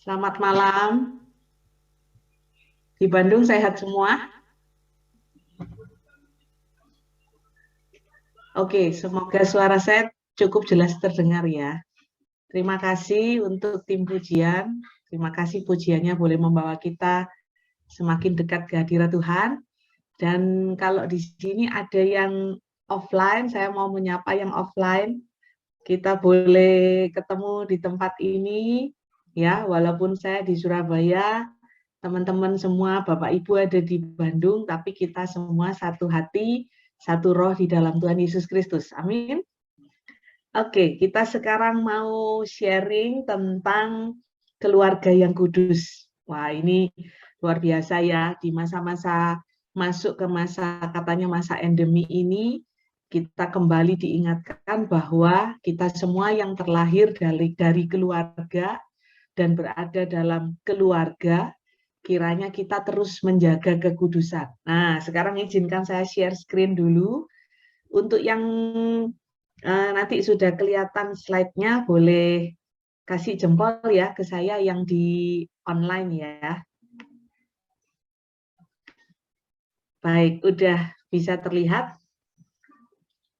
Selamat malam. Di Bandung sehat semua? Oke, semoga suara saya cukup jelas terdengar ya. Terima kasih untuk tim pujian. Terima kasih pujiannya boleh membawa kita semakin dekat ke hadirat Tuhan. Dan kalau di sini ada yang offline, saya mau menyapa yang offline. Kita boleh ketemu di tempat ini ya, walaupun saya di Surabaya, teman-teman semua, Bapak Ibu ada di Bandung, tapi kita semua satu hati, satu roh di dalam Tuhan Yesus Kristus. Amin. Oke, kita sekarang mau sharing tentang keluarga yang kudus. Wah, ini luar biasa ya, di masa-masa masuk ke masa katanya masa endemi ini, kita kembali diingatkan bahwa kita semua yang terlahir dari keluarga dan berada dalam keluarga, kiranya kita terus menjaga kekudusan. Nah, sekarang izinkan saya share screen dulu. Untuk yang nanti sudah kelihatan slide-nya, boleh kasih jempol ya ke saya yang di online ya. Baik, udah bisa terlihat?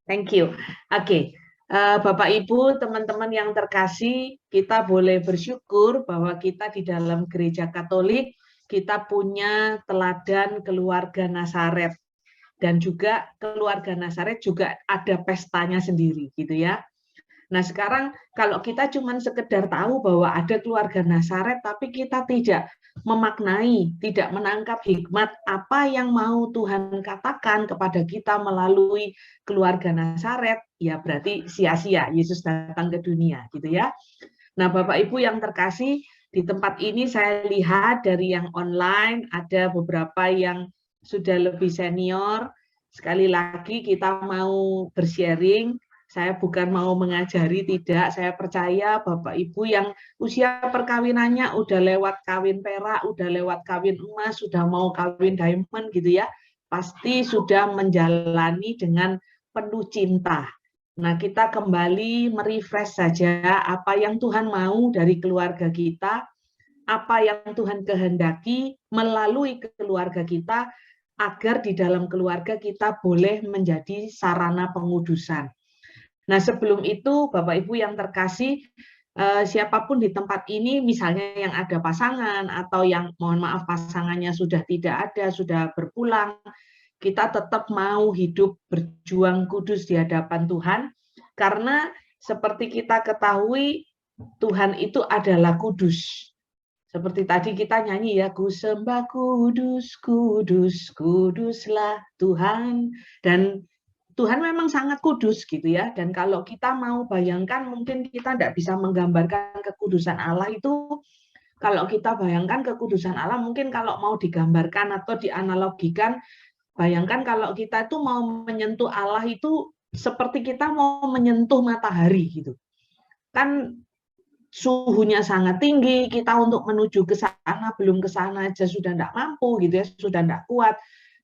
Thank you. Oke, Bapak Ibu, teman-teman yang terkasih, kita boleh bersyukur bahwa kita di dalam gereja Katolik, kita punya teladan keluarga Nazaret. Dan juga keluarga Nazaret juga ada pestanya sendiri gitu ya. Nah sekarang kalau kita cuma sekedar tahu bahwa ada keluarga Nazaret tapi kita tidak memaknai, tidak menangkap hikmat apa yang mau Tuhan katakan kepada kita melalui keluarga Nazaret, ya berarti sia-sia Yesus datang ke dunia gitu ya. Nah Bapak Ibu yang terkasih, di tempat ini saya lihat dari yang online ada beberapa yang sudah lebih senior. Sekali lagi kita mau bersharing, saya bukan mau mengajari, tidak. Saya percaya Bapak Ibu yang usia perkawinannya udah lewat kawin perak, udah lewat kawin emas, sudah mau kawin diamond gitu ya, pasti sudah menjalani dengan penuh cinta. Nah, kita kembali merefresh saja apa yang Tuhan mau dari keluarga kita, apa yang Tuhan kehendaki melalui keluarga kita, agar di dalam keluarga kita boleh menjadi sarana pengudusan. Nah, sebelum itu, Bapak Ibu yang terkasih, siapapun di tempat ini, misalnya yang ada pasangan atau yang mohon maaf pasangannya sudah tidak ada, sudah berpulang, kita tetap mau hidup berjuang kudus di hadapan Tuhan, karena seperti kita ketahui, Tuhan itu adalah kudus. Seperti tadi kita nyanyi ya, ku sembah kudus, kudus, kuduslah Tuhan. Dan Tuhan memang sangat kudus gitu ya. Dan kalau kita mau bayangkan, mungkin kita tidak bisa menggambarkan kekudusan Allah itu. Kalau kita bayangkan kekudusan Allah, mungkin kalau mau digambarkan atau dianalogikan, bayangkan kalau kita itu mau menyentuh Allah itu seperti kita mau menyentuh matahari gitu. Kan suhunya sangat tinggi, kita untuk menuju ke sana, belum ke sana aja sudah tidak mampu gitu ya, sudah tidak kuat.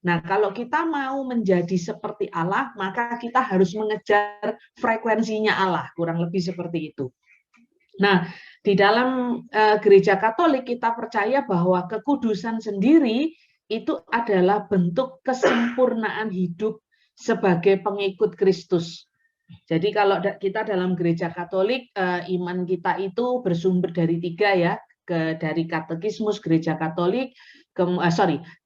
Nah, kalau kita mau menjadi seperti Allah, maka kita harus mengejar frekuensinya Allah, kurang lebih seperti itu. Nah, di dalam gereja Katolik kita percaya bahwa kekudusan sendiri itu adalah bentuk kesempurnaan hidup sebagai pengikut Kristus. Jadi kalau kita dalam gereja Katolik, iman kita itu bersumber dari tiga ya, dari katekismus gereja Katolik,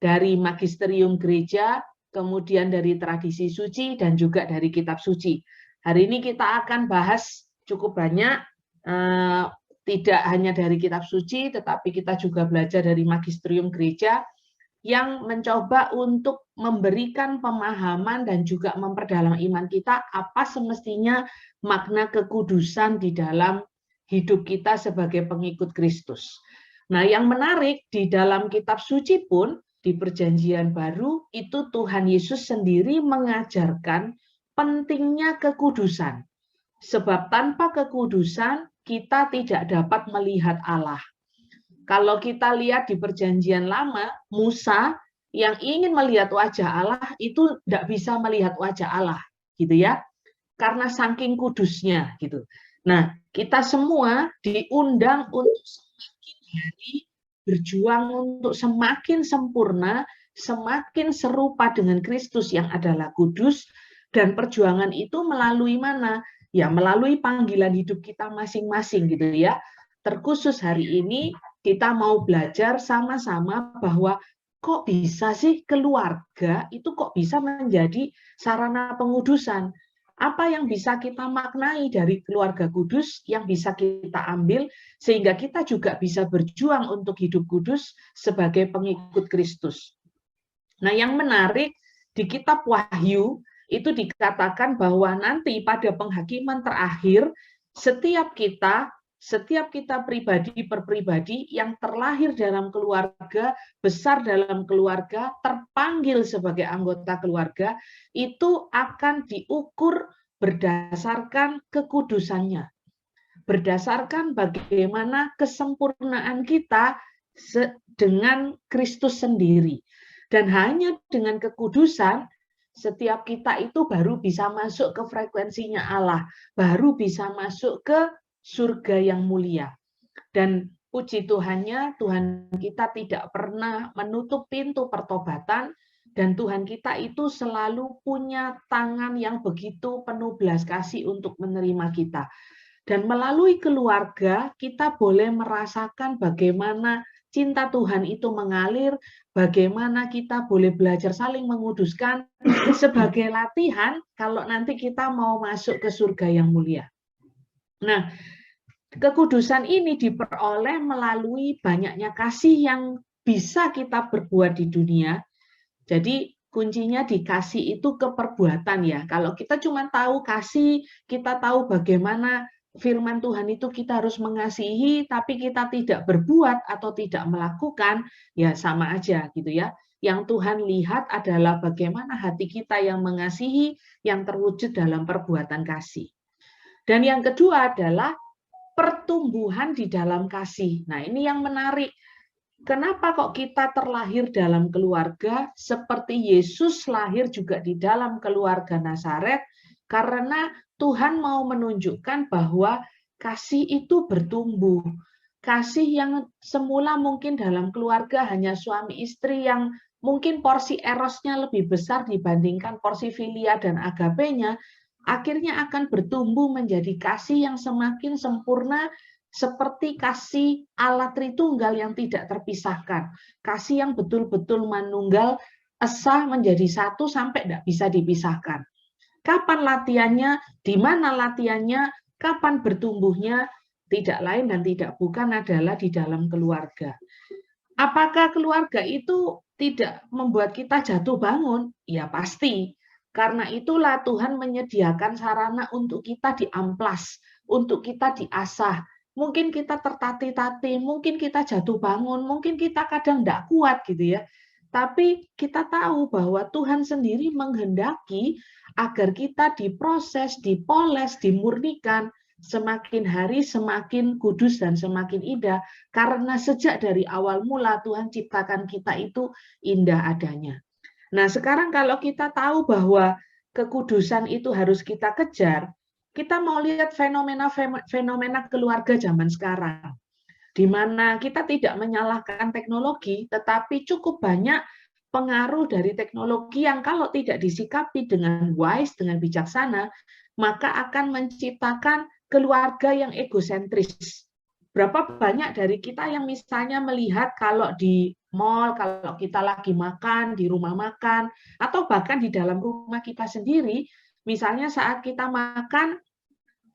dari magisterium gereja, kemudian dari tradisi suci, dan juga dari kitab suci. Hari ini kita akan bahas cukup banyak, tidak hanya dari kitab suci, tetapi kita juga belajar dari magisterium gereja, yang mencoba untuk memberikan pemahaman dan juga memperdalam iman kita apa semestinya makna kekudusan di dalam hidup kita sebagai pengikut Kristus. Nah, yang menarik di dalam kitab suci pun di Perjanjian Baru itu Tuhan Yesus sendiri mengajarkan pentingnya kekudusan. Sebab tanpa kekudusan kita tidak dapat melihat Allah. Kalau kita lihat di Perjanjian Lama, Musa yang ingin melihat wajah Allah itu tidak bisa melihat wajah Allah, gitu ya, karena saking kudusnya, gitu. Nah, kita semua diundang untuk semakin hari berjuang untuk semakin sempurna, semakin serupa dengan Kristus yang adalah kudus, dan perjuangan itu melalui mana? Ya, melalui panggilan hidup kita masing-masing gitu ya. Terkhusus hari ini kita mau belajar sama-sama bahwa kok bisa sih keluarga itu kok bisa menjadi sarana pengudusan? Apa yang bisa kita maknai dari keluarga kudus yang bisa kita ambil sehingga kita juga bisa berjuang untuk hidup kudus sebagai pengikut Kristus. Nah, yang menarik di kitab Wahyu itu dikatakan bahwa nanti pada penghakiman terakhir setiap kita pribadi per pribadi yang terlahir dalam keluarga, besar dalam keluarga, terpanggil sebagai anggota keluarga, itu akan diukur berdasarkan kekudusannya. Berdasarkan bagaimana kesempurnaan kita dengan Kristus sendiri. Dan hanya dengan kekudusan, setiap kita itu baru bisa masuk ke frekuensinya Allah, baru bisa masuk ke surga yang mulia. Dan puji Tuhannya, Tuhan kita tidak pernah menutup pintu pertobatan, dan Tuhan kita itu selalu punya tangan yang begitu penuh belas kasih untuk menerima kita. Dan melalui keluarga, kita boleh merasakan bagaimana cinta Tuhan itu mengalir, bagaimana kita boleh belajar saling menguduskan sebagai latihan kalau nanti kita mau masuk ke surga yang mulia. Nah, kekudusan ini diperoleh melalui banyaknya kasih yang bisa kita berbuat di dunia. Jadi kuncinya dikasih itu ke perbuatan ya. Kalau kita cuma tahu kasih, kita tahu bagaimana firman Tuhan itu kita harus mengasihi, tapi kita tidak berbuat atau tidak melakukan, ya sama aja gitu ya. Yang Tuhan lihat adalah bagaimana hati kita yang mengasihi, yang terwujud dalam perbuatan kasih. Dan yang kedua adalah pertumbuhan di dalam kasih. Nah, ini yang menarik. Kenapa kok kita terlahir dalam keluarga seperti Yesus lahir juga di dalam keluarga Nazaret? Karena Tuhan mau menunjukkan bahwa kasih itu bertumbuh. Kasih yang semula mungkin dalam keluarga hanya suami istri yang mungkin porsi erosnya lebih besar dibandingkan porsi filia dan agapenya, akhirnya akan bertumbuh menjadi kasih yang semakin sempurna seperti kasih Allah Tritunggal yang tidak terpisahkan. Kasih yang betul-betul manunggal, esa menjadi satu sampai tidak bisa dipisahkan. Kapan latihannya, di mana latihannya, kapan bertumbuhnya, tidak lain dan tidak bukan adalah di dalam keluarga. Apakah keluarga itu tidak membuat kita jatuh bangun? Ya pasti. Karena itulah Tuhan menyediakan sarana untuk kita diamplas, untuk kita diasah. Mungkin kita tertatih-tatih, mungkin kita jatuh bangun, mungkin kita kadang tidak kuat gitu ya. Tapi kita tahu bahwa Tuhan sendiri menghendaki agar kita diproses, dipoles, dimurnikan, semakin hari semakin kudus dan semakin indah. Karena sejak dari awal mula Tuhan ciptakan kita itu indah adanya. Nah, sekarang kalau kita tahu bahwa kekudusan itu harus kita kejar, kita mau lihat fenomena keluarga zaman sekarang, di mana kita tidak menyalahkan teknologi, tetapi cukup banyak pengaruh dari teknologi yang kalau tidak disikapi dengan wise, dengan bijaksana, maka akan menciptakan keluarga yang egosentris. Berapa banyak dari kita yang misalnya melihat kalau di mall, kalau kita lagi makan, di rumah makan, atau bahkan di dalam rumah kita sendiri, misalnya saat kita makan,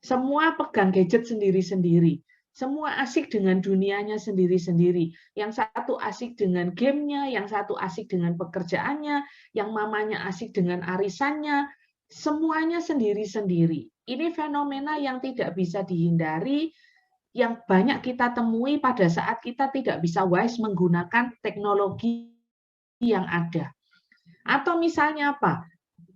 semua pegang gadget sendiri-sendiri. Semua asik dengan dunianya sendiri-sendiri. Yang satu asik dengan gamenya, yang satu asik dengan pekerjaannya, yang mamanya asik dengan arisannya, semuanya sendiri-sendiri. Ini fenomena yang tidak bisa dihindari, yang banyak kita temui pada saat kita tidak bisa wise menggunakan teknologi yang ada. Atau misalnya apa?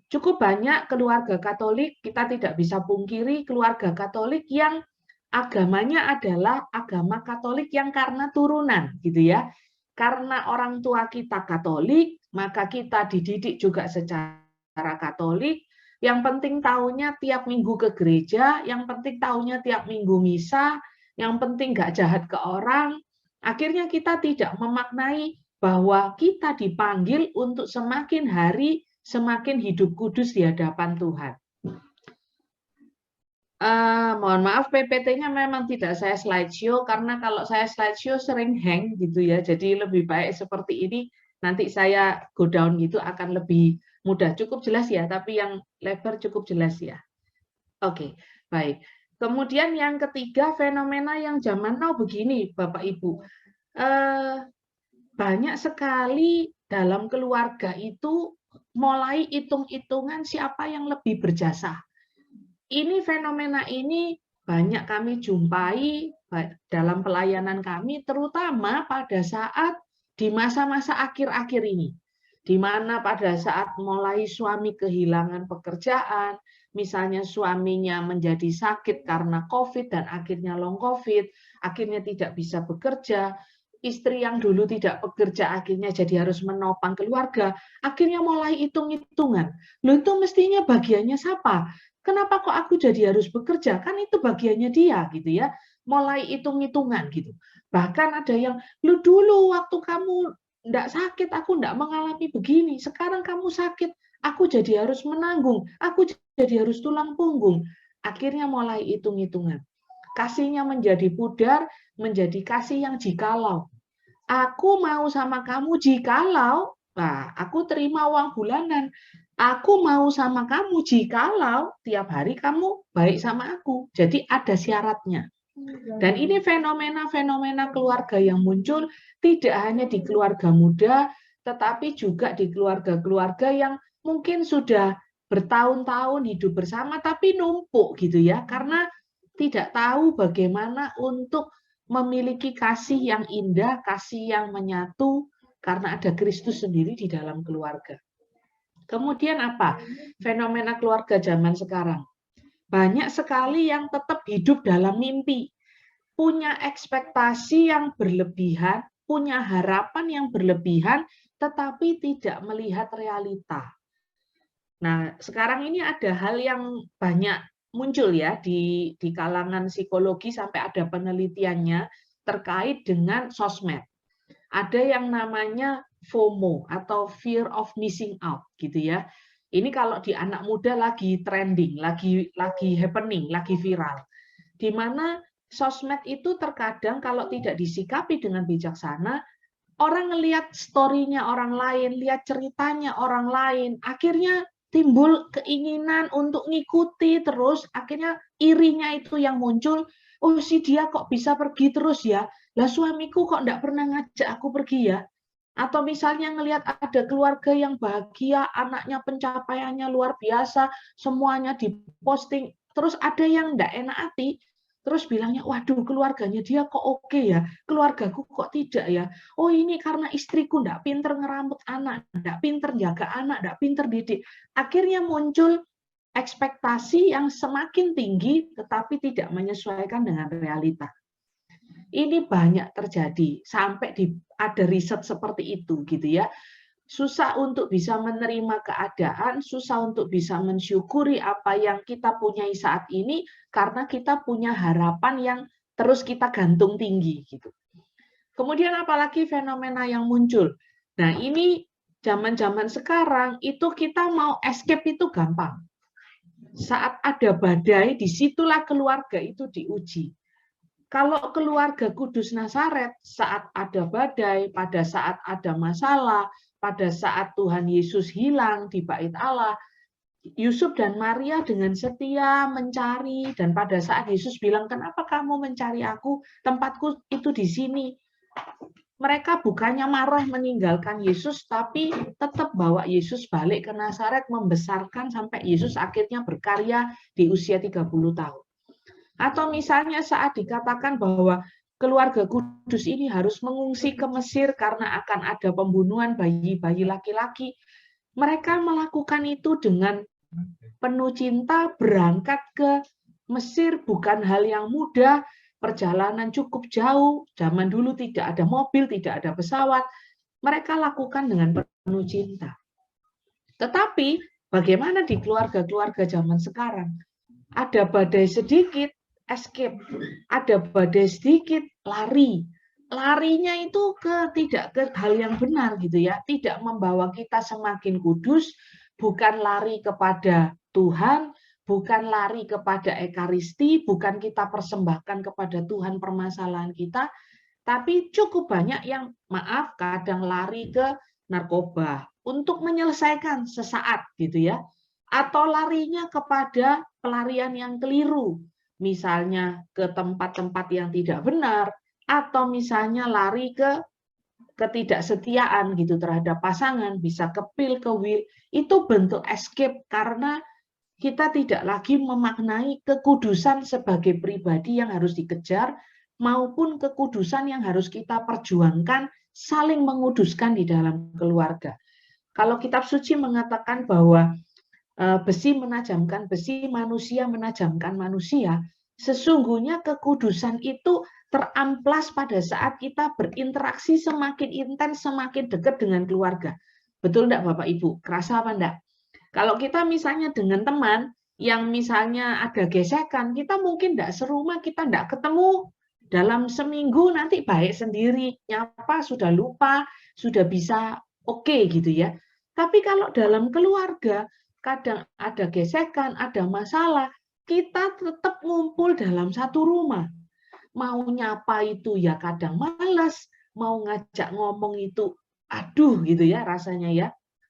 Cukup banyak keluarga Katolik, kita tidak bisa pungkiri keluarga Katolik yang agamanya adalah agama Katolik yang karena turunan, gitu ya. Karena orang tua kita Katolik, maka kita dididik juga secara Katolik. Yang penting tahunya tiap minggu ke gereja, yang penting tahunya tiap minggu misa, yang penting nggak jahat ke orang, Akhirnya kita tidak memaknai bahwa kita dipanggil untuk semakin hari semakin hidup kudus di hadapan Tuhan. Mohon maaf, PPT-nya memang tidak saya slideshow, karena kalau saya slideshow sering hang gitu ya, jadi lebih baik seperti ini, nanti saya go down gitu akan lebih mudah. Cukup jelas ya, tapi yang lebar cukup jelas ya. Oke, baik. Kemudian yang ketiga, fenomena yang zaman now begini, Bapak Ibu. Banyak sekali dalam keluarga itu mulai hitung-hitungan siapa yang lebih berjasa. Ini fenomena ini banyak kami jumpai dalam pelayanan kami, terutama pada saat di masa-masa akhir-akhir ini, di mana pada saat mulai suami kehilangan pekerjaan, misalnya suaminya menjadi sakit karena COVID dan akhirnya long COVID, akhirnya tidak bisa bekerja, istri yang dulu tidak bekerja akhirnya jadi harus menopang keluarga, akhirnya mulai hitung-hitungan. Loh, itu mestinya bagiannya siapa? Kenapa kok aku jadi harus bekerja? Kan itu bagiannya dia gitu ya. Mulai hitung-hitungan gitu. Bahkan ada yang, lu dulu waktu kamu enggak sakit, aku enggak mengalami begini. Sekarang kamu sakit, aku jadi harus menanggung. Aku jadi harus tulang punggung. Akhirnya mulai hitung-hitungan. Kasihnya menjadi pudar, menjadi kasih yang jikalau. Aku mau sama kamu jikalau, nah, aku terima uang bulanan. Aku mau sama kamu jikalau tiap hari kamu baik sama aku. Jadi ada syaratnya. Dan ini fenomena-fenomena keluarga yang muncul tidak hanya di keluarga muda, tetapi juga di keluarga-keluarga yang mungkin sudah bertahun-tahun hidup bersama, tapi numpuk gitu ya, karena tidak tahu bagaimana untuk memiliki kasih yang indah, kasih yang menyatu, karena ada Kristus sendiri di dalam keluarga. Kemudian apa? Fenomena keluarga zaman sekarang. Banyak sekali yang tetap hidup dalam mimpi. Punya ekspektasi yang berlebihan, punya harapan yang berlebihan, tetapi tidak melihat realita. Nah, sekarang ini ada hal yang banyak muncul ya di kalangan psikologi, sampai ada penelitiannya terkait dengan sosmed. Ada yang namanya FOMO atau fear of missing out gitu ya. Ini kalau di anak muda lagi trending, lagi happening, lagi viral. Di mana sosmed itu terkadang kalau tidak disikapi dengan bijaksana, orang ngelihat story-nya orang lain, lihat ceritanya orang lain, akhirnya timbul keinginan untuk ngikuti terus, akhirnya irinya itu yang muncul. Oh, si dia kok bisa pergi terus ya? Lah suamiku kok enggak pernah ngajak aku pergi ya? Atau misalnya ngelihat ada keluarga yang bahagia, anaknya pencapaiannya luar biasa, semuanya diposting, terus ada yang enggak enak hati, terus bilangnya, waduh keluarganya dia kok oke ya, keluargaku kok tidak ya? Oh ini karena istriku enggak pinter ngerambut anak, enggak pinter jaga anak, enggak pinter didik. Akhirnya muncul ekspektasi yang semakin tinggi, tetapi tidak menyesuaikan dengan realita. Ini banyak terjadi, sampai ada riset seperti itu gitu ya. Susah untuk bisa menerima keadaan, susah untuk bisa mensyukuri apa yang kita punyai saat ini, karena kita punya harapan yang terus kita gantung tinggi gitu. Kemudian apalagi fenomena yang muncul. Nah, ini zaman-zaman sekarang itu kita mau escape itu gampang. Saat ada badai, disitulah keluarga itu diuji. Kalau keluarga Kudus Nazaret, saat ada badai, pada saat ada masalah, pada saat Tuhan Yesus hilang di bait Allah, Yusuf dan Maria dengan setia mencari, dan pada saat Yesus bilang, kenapa kamu mencari aku? Tempatku itu di sini. Mereka bukannya marah meninggalkan Yesus, tapi tetap bawa Yesus balik ke Nazaret, membesarkan sampai Yesus akhirnya berkarya di usia 30 tahun. Atau misalnya saat dikatakan bahwa keluarga Kudus ini harus mengungsi ke Mesir karena akan ada pembunuhan bayi-bayi laki-laki, mereka melakukan itu dengan penuh cinta, berangkat ke Mesir bukan hal yang mudah, perjalanan cukup jauh, zaman dulu tidak ada mobil, tidak ada pesawat, mereka lakukan dengan penuh cinta. Tetapi bagaimana di keluarga-keluarga zaman sekarang? Ada badai sedikit, escape. Ada badai sedikit, lari. larinya itu tidak ke hal yang benar gitu ya, tidak membawa kita semakin kudus, bukan lari kepada Tuhan, bukan lari kepada ekaristi, bukan kita persembahkan kepada Tuhan permasalahan kita, tapi cukup banyak yang maaf kadang lari ke narkoba untuk menyelesaikan sesaat gitu ya, atau larinya kepada pelarian yang keliru, misalnya ke tempat-tempat yang tidak benar, atau misalnya lari ke ketidaksetiaan gitu terhadap pasangan, bisa ke pil, ke will, itu bentuk escape karena kita tidak lagi memaknai kekudusan sebagai pribadi yang harus dikejar maupun kekudusan yang harus kita perjuangkan saling menguduskan di dalam keluarga. Kalau kitab suci mengatakan bahwa besi menajamkan besi, manusia menajamkan manusia, sesungguhnya kekudusan itu teramplas pada saat kita berinteraksi semakin intens, semakin dekat dengan keluarga. Betul enggak Bapak Ibu? Kerasa apa enggak? Kalau kita misalnya dengan teman yang misalnya ada gesekan, kita mungkin enggak serumah, kita enggak ketemu dalam seminggu, nanti baik sendiri, nyapa sudah lupa, sudah bisa oke gitu ya. Tapi kalau dalam keluarga, kadang ada gesekan, ada masalah, kita tetap ngumpul dalam satu rumah. Mau nyapa itu ya kadang malas, mau ngajak ngomong itu aduh gitu ya rasanya ya.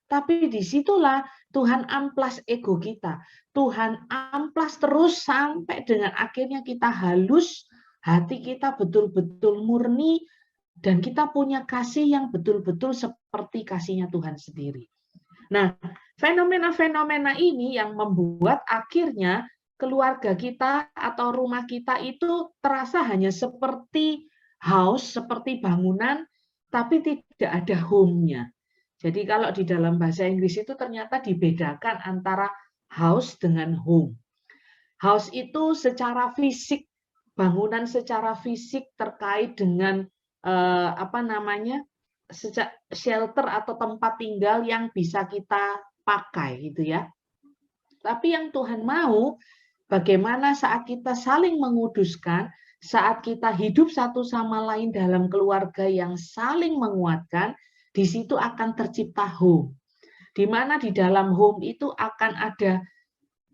Tapi disitulah Tuhan amplas ego kita. Tuhan amplas terus sampai dengan akhirnya kita halus, hati kita betul-betul murni, dan kita punya kasih yang betul-betul seperti kasihnya Tuhan sendiri. Nah, fenomena-fenomena ini yang membuat akhirnya keluarga kita atau rumah kita itu terasa hanya seperti house, seperti bangunan, tapi tidak ada home-nya. Jadi kalau di dalam bahasa Inggris itu ternyata dibedakan antara house dengan home. House itu secara fisik, bangunan secara fisik terkait dengan shelter atau tempat tinggal yang bisa kita pakai gitu ya. Tapi yang Tuhan mau, bagaimana saat kita saling menguduskan, saat kita hidup satu sama lain dalam keluarga yang saling menguatkan, di situ akan tercipta home. Di mana di dalam home itu akan ada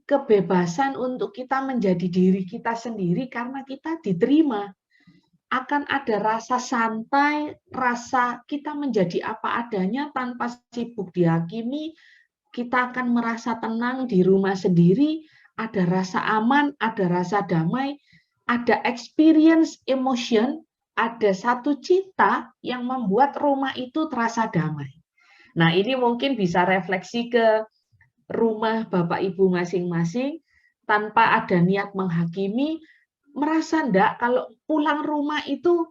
kebebasan untuk kita menjadi diri kita sendiri karena kita diterima. Akan ada rasa santai, rasa kita menjadi apa adanya tanpa sibuk dihakimi, kita akan merasa tenang di rumah sendiri, ada rasa aman, ada rasa damai, ada experience emotion, ada satu cita yang membuat rumah itu terasa damai. Nah, ini mungkin bisa refleksi ke rumah Bapak Ibu masing-masing tanpa ada niat menghakimi, merasa enggak kalau pulang rumah itu,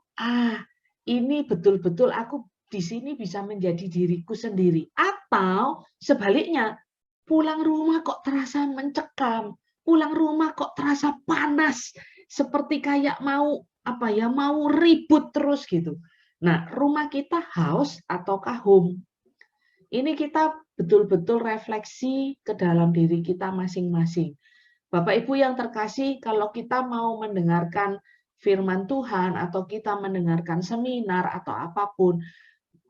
ini betul-betul aku di sini bisa menjadi diriku sendiri. Atau sebaliknya, pulang rumah kok terasa mencekam, pulang rumah kok terasa panas, seperti kayak mau ribut terus gitu. Nah, rumah kita house ataukah home? Ini kita betul-betul refleksi ke dalam diri kita masing-masing. Bapak Ibu yang terkasih, kalau kita mau mendengarkan firman Tuhan atau kita mendengarkan seminar atau apapun,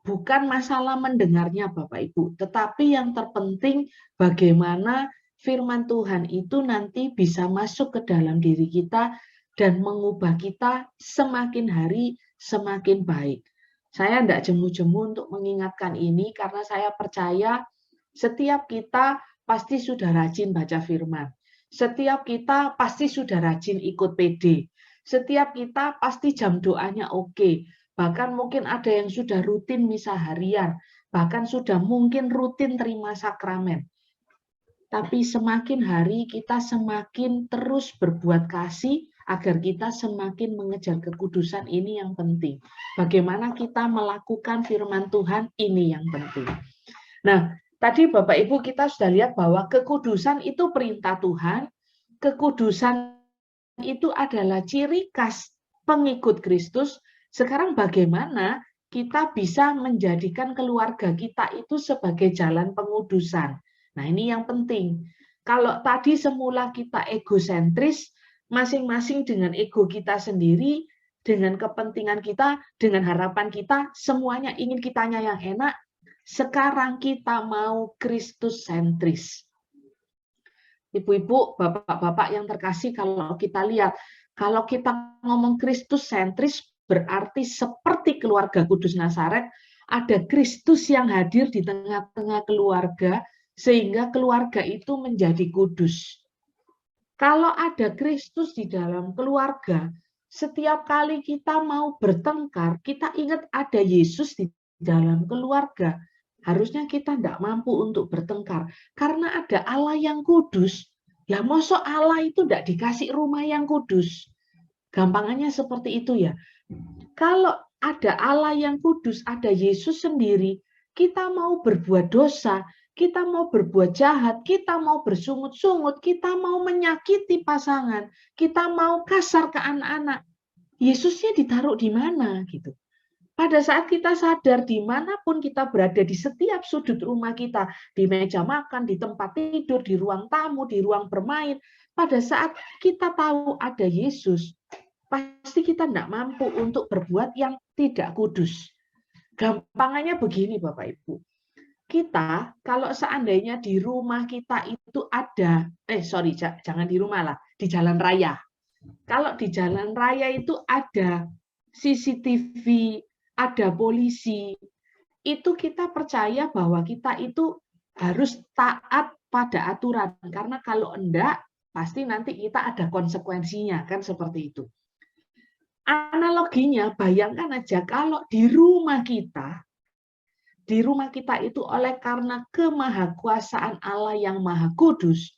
bukan masalah mendengarnya Bapak Ibu, tetapi yang terpenting bagaimana firman Tuhan itu nanti bisa masuk ke dalam diri kita dan mengubah kita semakin hari semakin baik. Saya tidak jemu-jemu untuk mengingatkan ini karena saya percaya setiap kita pasti sudah rajin baca firman. Setiap kita pasti sudah rajin ikut PD. Setiap kita pasti jam doanya oke. Bahkan mungkin ada yang sudah rutin misa harian. Bahkan sudah mungkin rutin terima sakramen. Tapi semakin hari kita semakin terus berbuat kasih agar kita semakin mengejar kekudusan, ini yang penting. Bagaimana kita melakukan firman Tuhan, ini yang penting. Nah, tadi Bapak Ibu kita sudah lihat bahwa kekudusan itu perintah Tuhan, kekudusan itu adalah ciri khas pengikut Kristus. Sekarang bagaimana kita bisa menjadikan keluarga kita itu sebagai jalan pengudusan? Nah, ini yang penting. Kalau tadi semula kita egosentris, masing-masing dengan ego kita sendiri, dengan kepentingan kita, dengan harapan kita, semuanya ingin kitanya yang enak. Sekarang kita mau Kristus sentris. Ibu-ibu, bapak-bapak yang terkasih, kalau kita lihat, kalau kita ngomong Kristus sentris, berarti seperti keluarga Kudus Nazaret, ada Kristus yang hadir di tengah-tengah keluarga, sehingga keluarga itu menjadi kudus. Kalau ada Kristus di dalam keluarga, setiap kali kita mau bertengkar, kita ingat ada Yesus di dalam keluarga. Harusnya kita tidak mampu untuk bertengkar, karena ada Allah yang kudus. Lah, mosok Allah itu tidak dikasih rumah yang kudus. Gampangannya seperti itu ya. Kalau ada Allah yang kudus, ada Yesus sendiri, kita mau berbuat dosa, kita mau berbuat jahat, kita mau bersungut-sungut, kita mau menyakiti pasangan, kita mau kasar ke anak-anak, Yesusnya ditaruh di mana gitu. Pada saat kita sadar dimanapun kita berada, di setiap sudut rumah kita, di meja makan, di tempat tidur, di ruang tamu, di ruang bermain, pada saat kita tahu ada Yesus, pasti kita tidak mampu untuk berbuat yang tidak kudus. Gampangannya begini Bapak Ibu, kita kalau seandainya di rumah kita itu ada, jangan di rumah lah, di jalan raya. Kalau di jalan raya itu ada CCTV, ada polisi, itu kita percaya bahwa kita itu harus taat pada aturan, karena kalau enggak, pasti nanti kita ada konsekuensinya, kan seperti itu. Analoginya, bayangkan aja kalau di rumah kita itu oleh karena kemahakuasaan Allah yang Maha Kudus,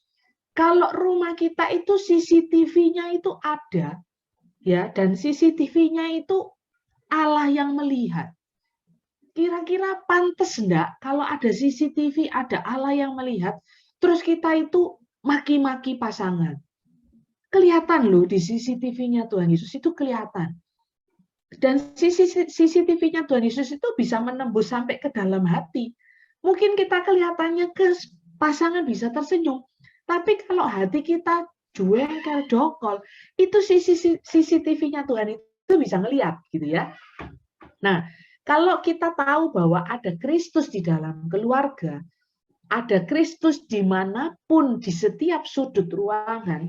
kalau rumah kita itu CCTV-nya itu ada, ya, dan CCTV-nya itu Allah yang melihat. Kira-kira pantas enggak kalau ada CCTV, ada Allah yang melihat, terus kita itu maki-maki pasangan? Kelihatan loh di CCTV-nya Tuhan Yesus itu kelihatan. Dan CCTV-nya Tuhan Yesus itu bisa menembus sampai ke dalam hati. Mungkin kita kelihatannya ke pasangan bisa tersenyum, tapi kalau hati kita jengkel, dokol, itu CCTV-nya Tuhan itu bisa ngelihat gitu ya. Nah, kalau kita tahu bahwa ada Kristus di dalam keluarga, ada Kristus dimanapun di setiap sudut ruangan,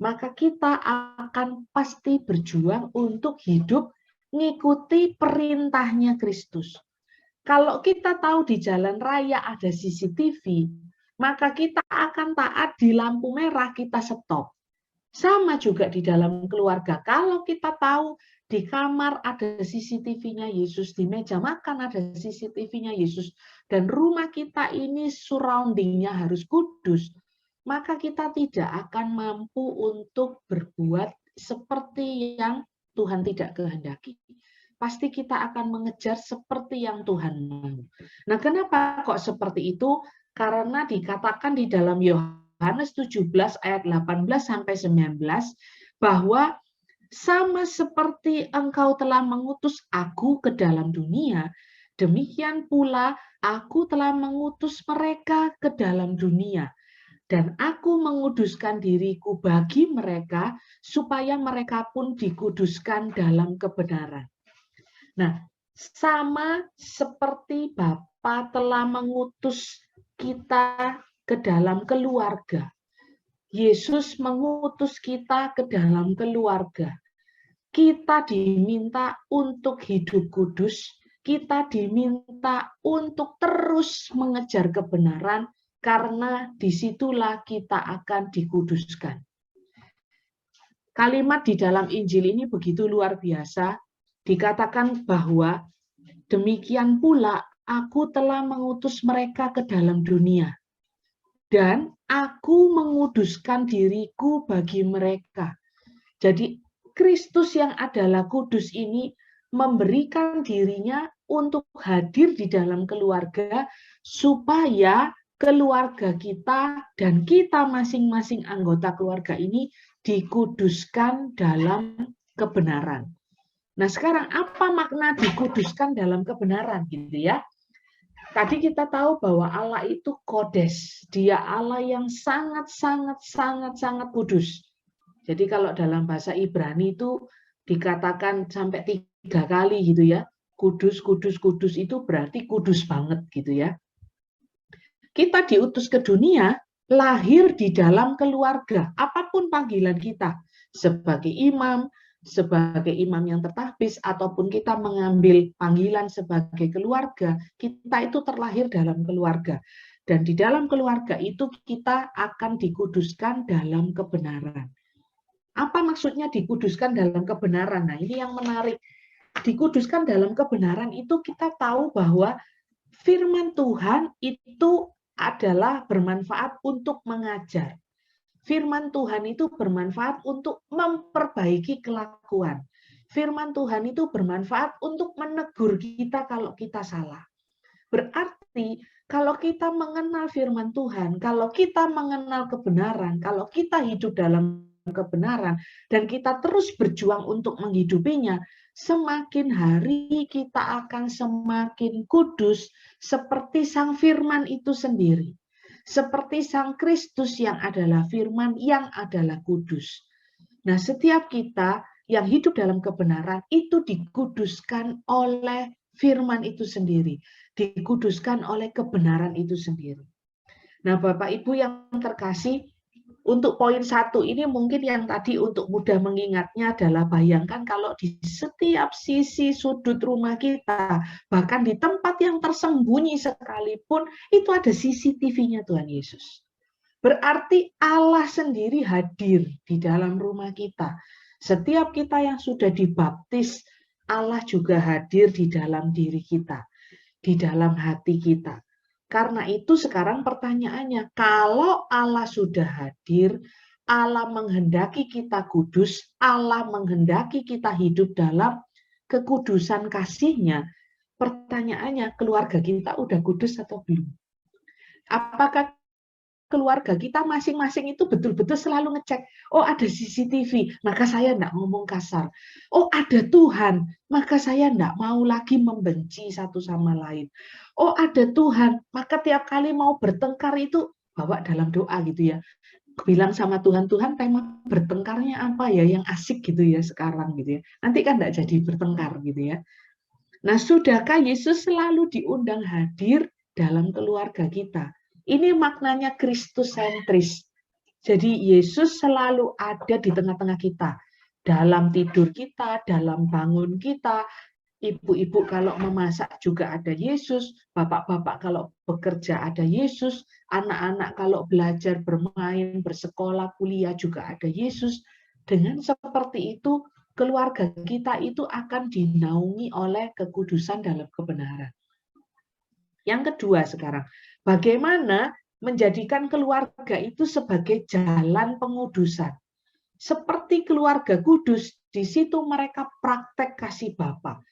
maka kita akan pasti berjuang untuk hidup ngikuti perintahnya Kristus. Kalau kita tahu di jalan raya ada CCTV, maka kita akan taat, di lampu merah kita stop. Sama juga di dalam keluarga. Kalau kita tahu di kamar ada CCTV-nya Yesus, di meja makan ada CCTV-nya Yesus, dan rumah kita ini surrounding-nya harus kudus, maka kita tidak akan mampu untuk berbuat seperti yang Tuhan tidak kehendaki. Pasti kita akan mengejar seperti yang Tuhan mau. Nah, kenapa kok seperti itu? Karena dikatakan di dalam Yohanes 17 ayat 18 sampai 19 bahwa sama seperti engkau telah mengutus aku ke dalam dunia, demikian pula aku telah mengutus mereka ke dalam dunia. Dan aku menguduskan diriku bagi mereka, supaya mereka pun dikuduskan dalam kebenaran. Nah, sama seperti Bapa telah mengutus kita ke dalam keluarga, Yesus mengutus kita ke dalam keluarga. Kita diminta untuk hidup kudus, kita diminta untuk terus mengejar kebenaran, karena disitulah kita akan dikuduskan. Kalimat di dalam Injil ini begitu luar biasa, dikatakan bahwa demikian pula aku telah mengutus mereka ke dalam dunia, dan aku menguduskan diriku bagi mereka. Jadi Kristus yang adalah kudus ini memberikan dirinya untuk hadir di dalam keluarga, supaya keluarga kita dan kita masing-masing anggota keluarga ini dikuduskan dalam kebenaran. Nah, sekarang apa makna dikuduskan dalam kebenaran gitu ya? Tadi kita tahu bahwa Allah itu kodes, dia Allah yang sangat kudus. Jadi kalau dalam bahasa Ibrani itu dikatakan sampai 3 kali gitu ya. Kudus, kudus, kudus itu berarti kudus banget gitu ya. Kita diutus ke dunia, lahir di dalam keluarga, apapun panggilan kita, sebagai imam yang tertahbiz, ataupun kita mengambil panggilan sebagai keluarga, kita itu terlahir dalam keluarga. Dan di dalam keluarga itu kita akan dikuduskan dalam kebenaran. Apa maksudnya dikuduskan dalam kebenaran? Nah, ini yang menarik. Dikuduskan dalam kebenaran itu kita tahu bahwa firman Tuhan itu adalah bermanfaat untuk mengajar. Firman Tuhan itu bermanfaat untuk memperbaiki kelakuan. Firman Tuhan itu bermanfaat untuk menegur kita kalau kita salah. Berarti kalau kita mengenal firman Tuhan, kalau kita mengenal kebenaran, kalau kita hidup dalam kebenaran, dan kita terus berjuang untuk menghidupinya, semakin hari kita akan semakin kudus seperti Sang Firman itu sendiri. Seperti Sang Kristus yang adalah firman, yang adalah kudus. Nah, setiap kita yang hidup dalam kebenaran itu dikuduskan oleh firman itu sendiri. Dikuduskan oleh kebenaran itu sendiri. Nah, Bapak Ibu yang terkasih, untuk poin 1 ini mungkin yang tadi untuk mudah mengingatnya adalah bayangkan kalau di setiap sisi sudut rumah kita, bahkan di tempat yang tersembunyi sekalipun, itu ada CCTV-nya Tuhan Yesus. Berarti Allah sendiri hadir di dalam rumah kita. Setiap kita yang sudah dibaptis, Allah juga hadir di dalam diri kita, di dalam hati kita. Karena itu sekarang pertanyaannya, kalau Allah sudah hadir, Allah menghendaki kita kudus, Allah menghendaki kita hidup dalam kekudusan kasih-Nya, pertanyaannya, keluarga kita udah kudus atau belum? Apakah keluarga kita masing-masing itu betul-betul selalu ngecek, oh ada CCTV, maka saya enggak ngomong kasar. Oh ada Tuhan, maka saya enggak mau lagi membenci satu sama lain. Oh ada Tuhan, maka tiap kali mau bertengkar itu bawa dalam doa gitu ya. Bilang sama Tuhan, Tuhan tema bertengkarnya apa ya yang asik gitu ya sekarang gitu ya. Nanti kan enggak jadi bertengkar gitu ya. Nah, sudahkah Yesus selalu diundang hadir dalam keluarga kita? Ini maknanya Kristus sentris. Jadi Yesus selalu ada di tengah-tengah kita. Dalam tidur kita, dalam bangun kita. Ibu-ibu kalau memasak juga ada Yesus. Bapak-bapak kalau bekerja ada Yesus. Anak-anak kalau belajar, bermain, bersekolah, kuliah juga ada Yesus. Dengan seperti itu, keluarga kita itu akan dinaungi oleh kekudusan dalam kebenaran. Yang kedua sekarang, bagaimana menjadikan keluarga itu sebagai jalan pengudusan. Seperti keluarga kudus, di situ mereka praktek kasih Bapa.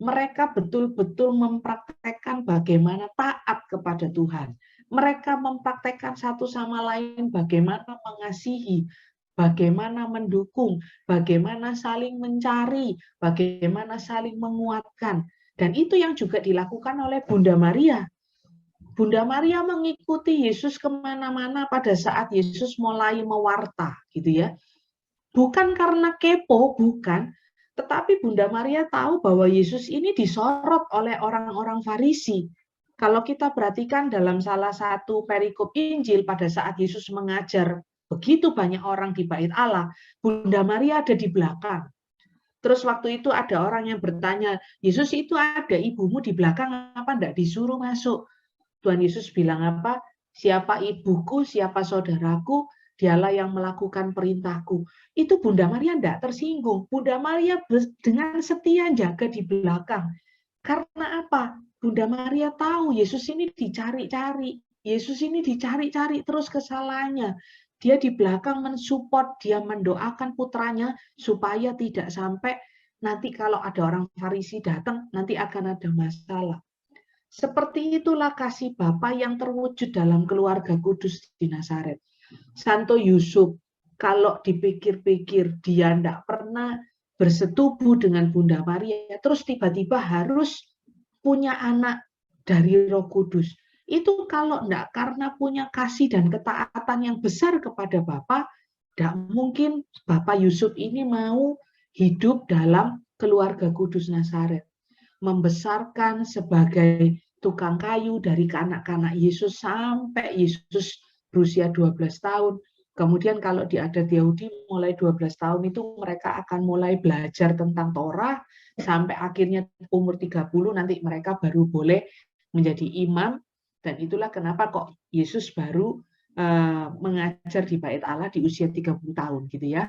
Mereka betul-betul mempraktekkan bagaimana taat kepada Tuhan. Mereka mempraktekkan satu sama lain bagaimana mengasihi, bagaimana mendukung, bagaimana saling mencari, bagaimana saling menguatkan. Dan itu yang juga dilakukan oleh Bunda Maria. Bunda Maria mengikuti Yesus kemana-mana pada saat Yesus mulai mewarta, gitu ya. Bukan karena kepo, bukan. Tetapi Bunda Maria tahu bahwa Yesus ini disorot oleh orang-orang Farisi. Kalau kita perhatikan dalam salah satu perikop Injil pada saat Yesus mengajar begitu banyak orang di bait Allah, Bunda Maria ada di belakang. Terus waktu itu ada orang yang bertanya, Yesus itu ada ibumu di belakang, apa enggak disuruh masuk? Tuhan Yesus bilang apa? Siapa ibuku, siapa saudaraku, dialah yang melakukan perintahku. Itu Bunda Maria enggak tersinggung. Bunda Maria dengan setia jaga di belakang. Karena apa? Bunda Maria tahu Yesus ini dicari-cari. Yesus ini dicari-cari terus kesalahannya. Dia di belakang mensupport, dia mendoakan putranya supaya tidak sampai nanti kalau ada orang Farisi datang, nanti akan ada masalah. Seperti itulah kasih Bapa yang terwujud dalam keluarga kudus di Nazaret. Santo Yusuf, kalau dipikir-pikir, dia tidak pernah bersetubuh dengan Bunda Maria, terus tiba-tiba harus punya anak dari Roh Kudus. Itu kalau enggak karena punya kasih dan ketaatan yang besar kepada Bapa, enggak mungkin Bapak Yusuf ini mau hidup dalam keluarga kudus Nazaret, membesarkan sebagai tukang kayu dari kanak-kanak Yesus sampai Yesus berusia 12 tahun. Kemudian kalau di adat Yahudi mulai 12 tahun itu mereka akan mulai belajar tentang Torah sampai akhirnya umur 30 nanti mereka baru boleh menjadi imam, dan itulah kenapa kok Yesus baru mengajar di Bait Allah di usia 30 tahun gitu ya.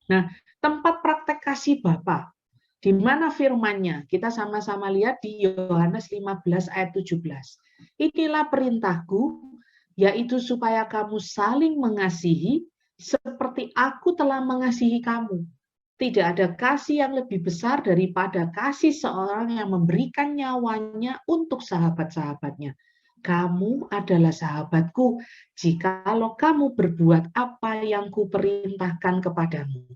Nah, tempat praktek kasih Bapa, di mana firman-Nya? Kita sama-sama lihat di Yohanes 15 ayat 17. Inilah perintahku, yaitu supaya kamu saling mengasihi seperti aku telah mengasihi kamu. Tidak ada kasih yang lebih besar daripada kasih seorang yang memberikan nyawanya untuk sahabat-sahabatnya. Kamu adalah sahabatku jikalau kamu berbuat apa yang kuperintahkan kepadamu.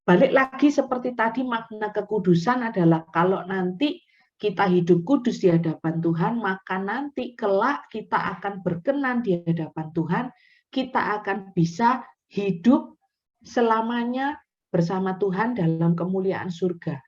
Balik lagi seperti tadi, makna kekudusan adalah kalau nanti kita hidup kudus di hadapan Tuhan, maka nanti kelak kita akan berkenan di hadapan Tuhan, kita akan bisa hidup selamanya bersama Tuhan dalam kemuliaan surga.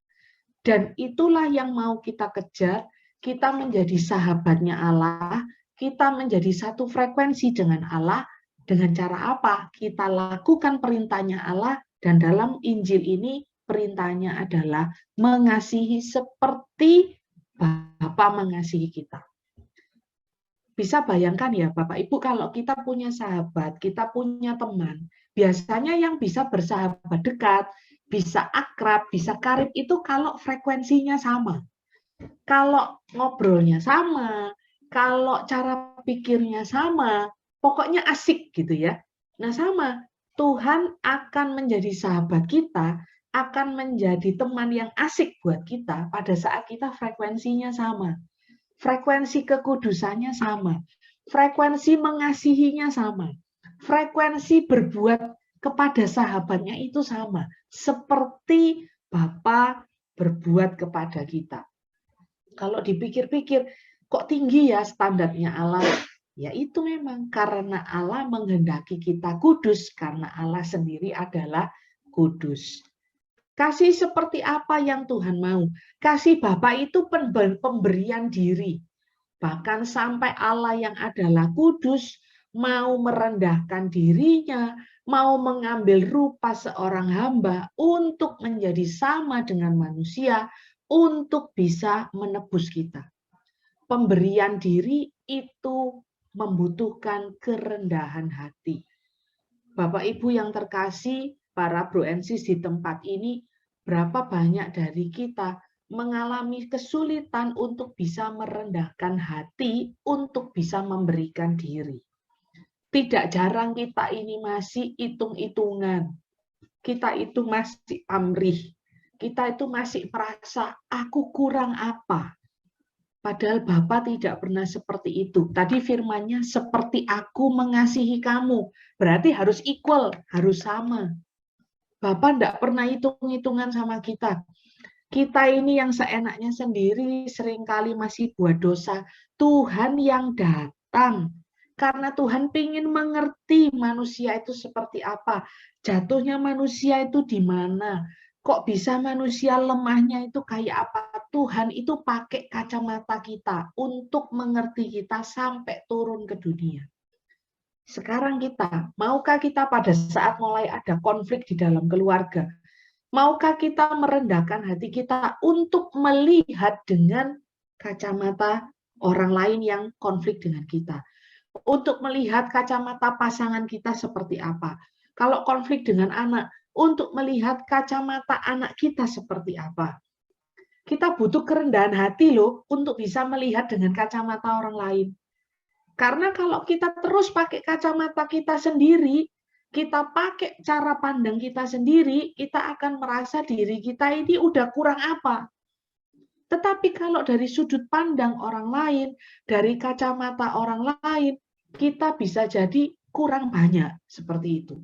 Dan itulah yang mau kita kejar, kita menjadi sahabatnya Allah, kita menjadi satu frekuensi dengan Allah. Dengan cara apa? Kita lakukan perintahnya Allah, dan dalam Injil ini perintahnya adalah mengasihi seperti Bapa mengasihi kita. Bisa bayangkan ya Bapak Ibu, kalau kita punya sahabat, kita punya teman, biasanya yang bisa bersahabat dekat, bisa akrab, bisa karib itu kalau frekuensinya sama. Kalau ngobrolnya sama, kalau cara pikirnya sama, pokoknya asik gitu ya. Nah sama, Tuhan akan menjadi sahabat kita, akan menjadi teman yang asik buat kita pada saat kita frekuensinya sama. Frekuensi kekudusannya sama, frekuensi mengasihinya sama, frekuensi berbuat kepada sahabatnya itu sama, seperti Bapa berbuat kepada kita. Kalau dipikir-pikir, kok tinggi ya standarnya Allah? Ya itu memang karena Allah menghendaki kita kudus, karena Allah sendiri adalah kudus. Kasih seperti apa yang Tuhan mau? Kasih Bapa itu pemberian diri. Bahkan sampai Allah yang adalah kudus mau merendahkan dirinya, mau mengambil rupa seorang hamba untuk menjadi sama dengan manusia, untuk bisa menebus kita. Pemberian diri itu membutuhkan kerendahan hati. Bapak Ibu yang terkasih, para bro and sis di tempat ini, berapa banyak dari kita mengalami kesulitan untuk bisa merendahkan hati, untuk bisa memberikan diri. Tidak jarang kita ini masih hitung-hitungan. Kita itu masih pamrih. Kita itu masih merasa, aku kurang apa. Padahal Bapa tidak pernah seperti itu. Tadi firman-Nya, seperti aku mengasihi kamu. Berarti harus equal, harus sama. Bapa tidak pernah hitung-hitungan sama kita. Kita ini yang seenaknya sendiri seringkali masih buat dosa. Tuhan yang datang. Karena Tuhan ingin mengerti manusia itu seperti apa. Jatuhnya manusia itu di mana. Kok bisa manusia lemahnya itu kayak apa. Tuhan itu pakai kacamata kita untuk mengerti kita sampai turun ke dunia. Sekarang kita, maukah kita pada saat mulai ada konflik di dalam keluarga, maukah kita merendahkan hati kita untuk melihat dengan kacamata orang lain yang konflik dengan kita? Untuk melihat kacamata pasangan kita seperti apa? Kalau konflik dengan anak, untuk melihat kacamata anak kita seperti apa? Kita butuh kerendahan hati loh untuk bisa melihat dengan kacamata orang lain. Karena kalau kita terus pakai kacamata kita sendiri, kita pakai cara pandang kita sendiri, kita akan merasa diri kita ini udah kurang apa. Tetapi kalau dari sudut pandang orang lain, dari kacamata orang lain, kita bisa jadi kurang banyak seperti itu.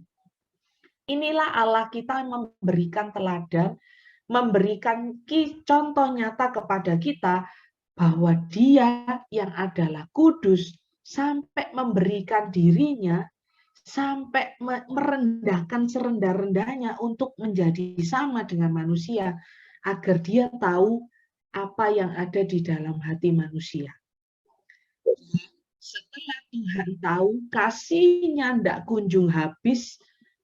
Inilah Allah kita memberikan teladan, memberikan contoh nyata kepada kita bahwa Dia yang adalah kudus sampai memberikan dirinya sampai merendahkan serendah-rendahnya untuk menjadi sama dengan manusia, agar dia tahu apa yang ada di dalam hati manusia. Setelah Tuhan tahu, kasihnya tidak kunjung habis,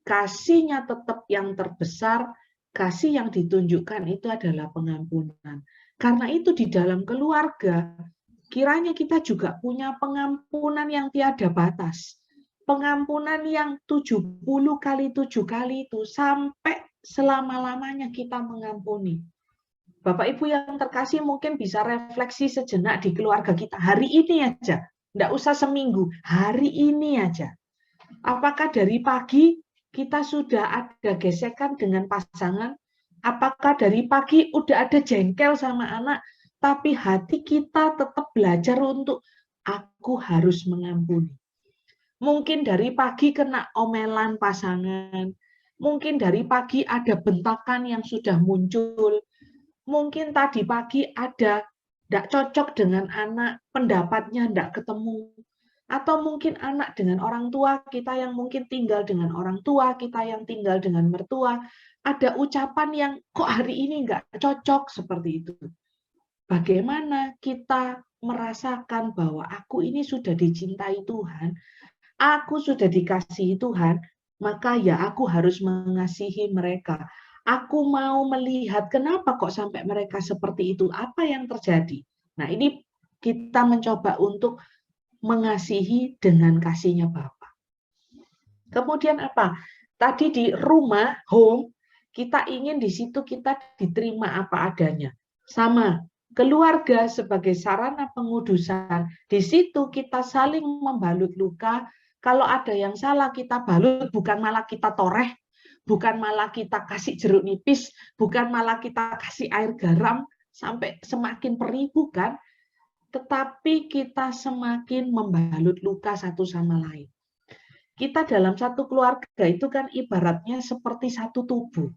kasihnya tetap yang terbesar, kasih yang ditunjukkan itu adalah pengampunan. Karena itu di dalam keluarga, kiranya kita juga punya pengampunan yang tiada batas. Pengampunan yang 70 kali 7 kali itu sampai selama-lamanya kita mengampuni. Bapak Ibu yang terkasih mungkin bisa refleksi sejenak di keluarga kita. Hari ini aja, tidak usah seminggu, hari ini aja. Apakah dari pagi kita sudah ada gesekan dengan pasangan? Apakah dari pagi udah ada jengkel sama anak, tapi hati kita tetap belajar untuk aku harus mengampuni. Mungkin dari pagi kena omelan pasangan, mungkin dari pagi ada bentakan yang sudah muncul, mungkin tadi pagi ada tidak cocok dengan anak, pendapatnya tidak ketemu, atau mungkin anak dengan orang tua, kita yang mungkin tinggal dengan orang tua, kita yang tinggal dengan mertua, ada ucapan yang kok hari ini nggak cocok seperti itu. Bagaimana kita merasakan bahwa aku ini sudah dicintai Tuhan, aku sudah dikasihi Tuhan, maka ya aku harus mengasihi mereka. Aku mau melihat kenapa kok sampai mereka seperti itu, apa yang terjadi. Nah, ini kita mencoba untuk mengasihi dengan kasihnya Bapa. Kemudian apa? Tadi di rumah, home, kita ingin di situ kita diterima apa adanya. Sama, keluarga sebagai sarana pengudusan, di situ kita saling membalut luka. Kalau ada yang salah kita balut, bukan malah kita toreh, bukan malah kita kasih jeruk nipis, bukan malah kita kasih air garam sampai semakin perih, bukan. Tetapi kita semakin membalut luka satu sama lain. Kita dalam satu keluarga itu kan ibaratnya seperti satu tubuh.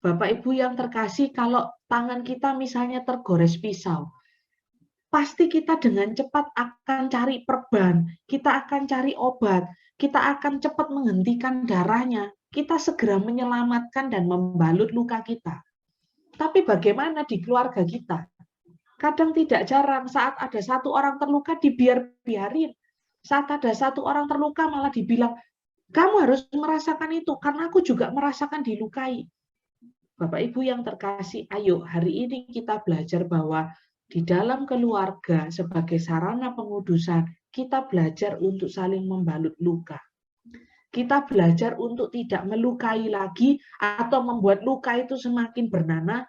Bapak Ibu yang terkasih, kalau tangan kita misalnya tergores pisau, pasti kita dengan cepat akan cari perban, kita akan cari obat, kita akan cepat menghentikan darahnya, kita segera menyelamatkan dan membalut luka kita. Tapi bagaimana di keluarga kita? Kadang tidak jarang saat ada satu orang terluka dibiarin. Saat ada satu orang terluka malah dibilang, kamu harus merasakan itu karena aku juga merasakan dilukai. Bapak Ibu yang terkasih, ayo hari ini kita belajar bahwa di dalam keluarga sebagai sarana pengudusan, kita belajar untuk saling membalut luka. Kita belajar untuk tidak melukai lagi atau membuat luka itu semakin bernanah,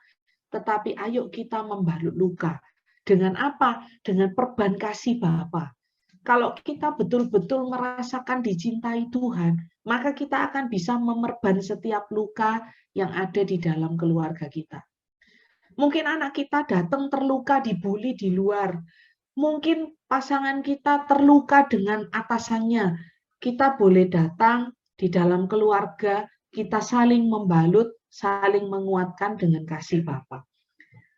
tetapi ayo kita membalut luka. Dengan apa? Dengan perban kasih Bapa. Kalau kita betul-betul merasakan dicintai Tuhan, maka kita akan bisa memerban setiap luka yang ada di dalam keluarga kita. Mungkin anak kita datang terluka, dibully di luar. Mungkin pasangan kita terluka dengan atasannya. Kita boleh datang di dalam keluarga, kita saling membalut, saling menguatkan dengan kasih Bapa.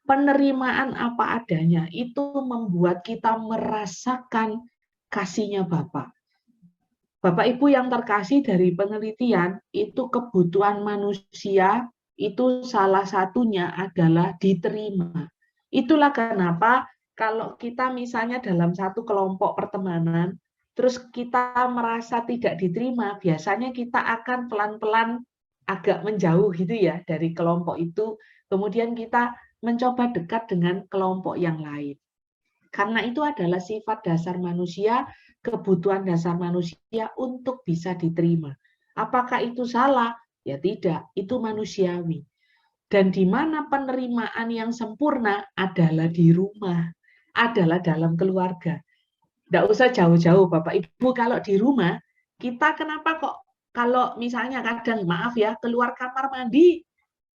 Penerimaan apa adanya itu membuat kita merasakan kasihnya Bapa. Bapak Ibu yang terkasih, dari penelitian itu kebutuhan manusia itu salah satunya adalah diterima. Itulah kenapa kalau kita misalnya dalam satu kelompok pertemanan, terus kita merasa tidak diterima, biasanya kita akan pelan-pelan agak menjauh gitu ya dari kelompok itu, kemudian kita mencoba dekat dengan kelompok yang lain. Karena itu adalah sifat dasar manusia, kebutuhan dasar manusia untuk bisa diterima. Apakah itu salah? Ya tidak, itu manusiawi. Dan di mana penerimaan yang sempurna adalah di rumah, adalah dalam keluarga. Tidak usah jauh-jauh Bapak Ibu, kalau di rumah, kita kenapa kok kalau misalnya kadang, maaf ya, keluar kamar mandi,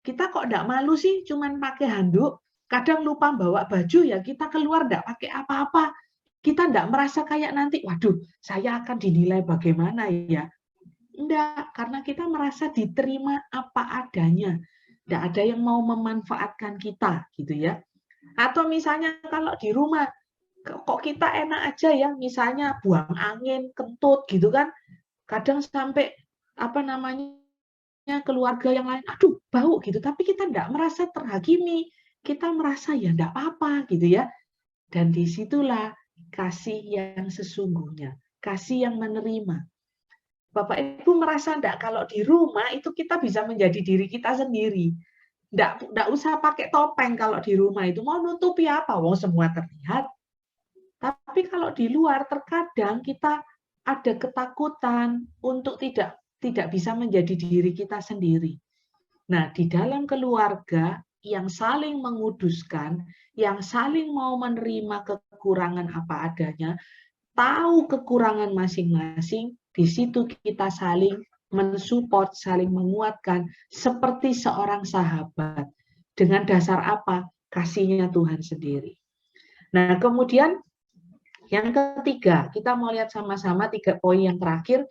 kita kok tidak malu sih, cuman pakai handuk, kadang lupa bawa baju ya, kita keluar tidak pakai apa-apa. Kita tidak merasa kayak nanti, waduh, saya akan dinilai bagaimana ya. Enggak, karena kita merasa diterima apa adanya. Tidak ada yang mau memanfaatkan kita, gitu ya. Atau misalnya kalau di rumah, kok kita enak aja ya, misalnya buang angin, kentut gitu kan. Kadang sampai keluarga yang lain, aduh bau gitu, tapi kita tidak merasa terhakimi, kita merasa ya tidak apa-apa gitu ya. Dan disitulah kasih yang sesungguhnya, kasih yang menerima. Bapak Ibu merasa enggak kalau di rumah itu kita bisa menjadi diri kita sendiri. Enggak usah pakai topeng kalau di rumah itu. Mau nutupi apa? Wong semua terlihat. Tapi kalau di luar terkadang kita ada ketakutan untuk tidak bisa menjadi diri kita sendiri. Nah, di dalam keluarga yang saling menguduskan, yang saling mau menerima kekurangan apa adanya, tahu kekurangan masing-masing, di situ kita saling mensupport, saling menguatkan seperti seorang sahabat. Dengan dasar apa? Kasihnya Tuhan sendiri. Nah, kemudian yang ketiga, kita mau lihat sama-sama 3 poin yang terakhir.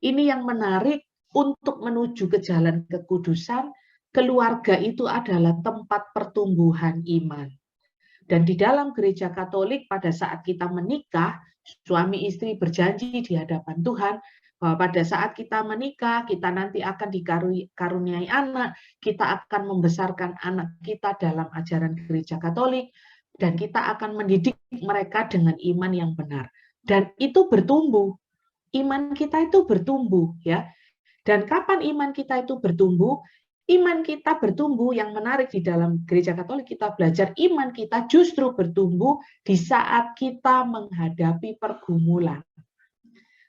Ini yang menarik untuk menuju ke jalan kekudusan. Keluarga itu adalah tempat pertumbuhan iman. Dan di dalam gereja Katolik pada saat kita menikah, suami istri berjanji di hadapan Tuhan bahwa pada saat kita menikah, kita nanti akan dikaruniai anak, kita akan membesarkan anak kita dalam ajaran gereja Katolik, dan kita akan mendidik mereka dengan iman yang benar. Dan itu bertumbuh. Iman kita itu bertumbuh, ya. Dan kapan iman kita itu bertumbuh? Iman kita bertumbuh, yang menarik di dalam gereja Katolik kita belajar iman kita justru bertumbuh di saat kita menghadapi pergumulan.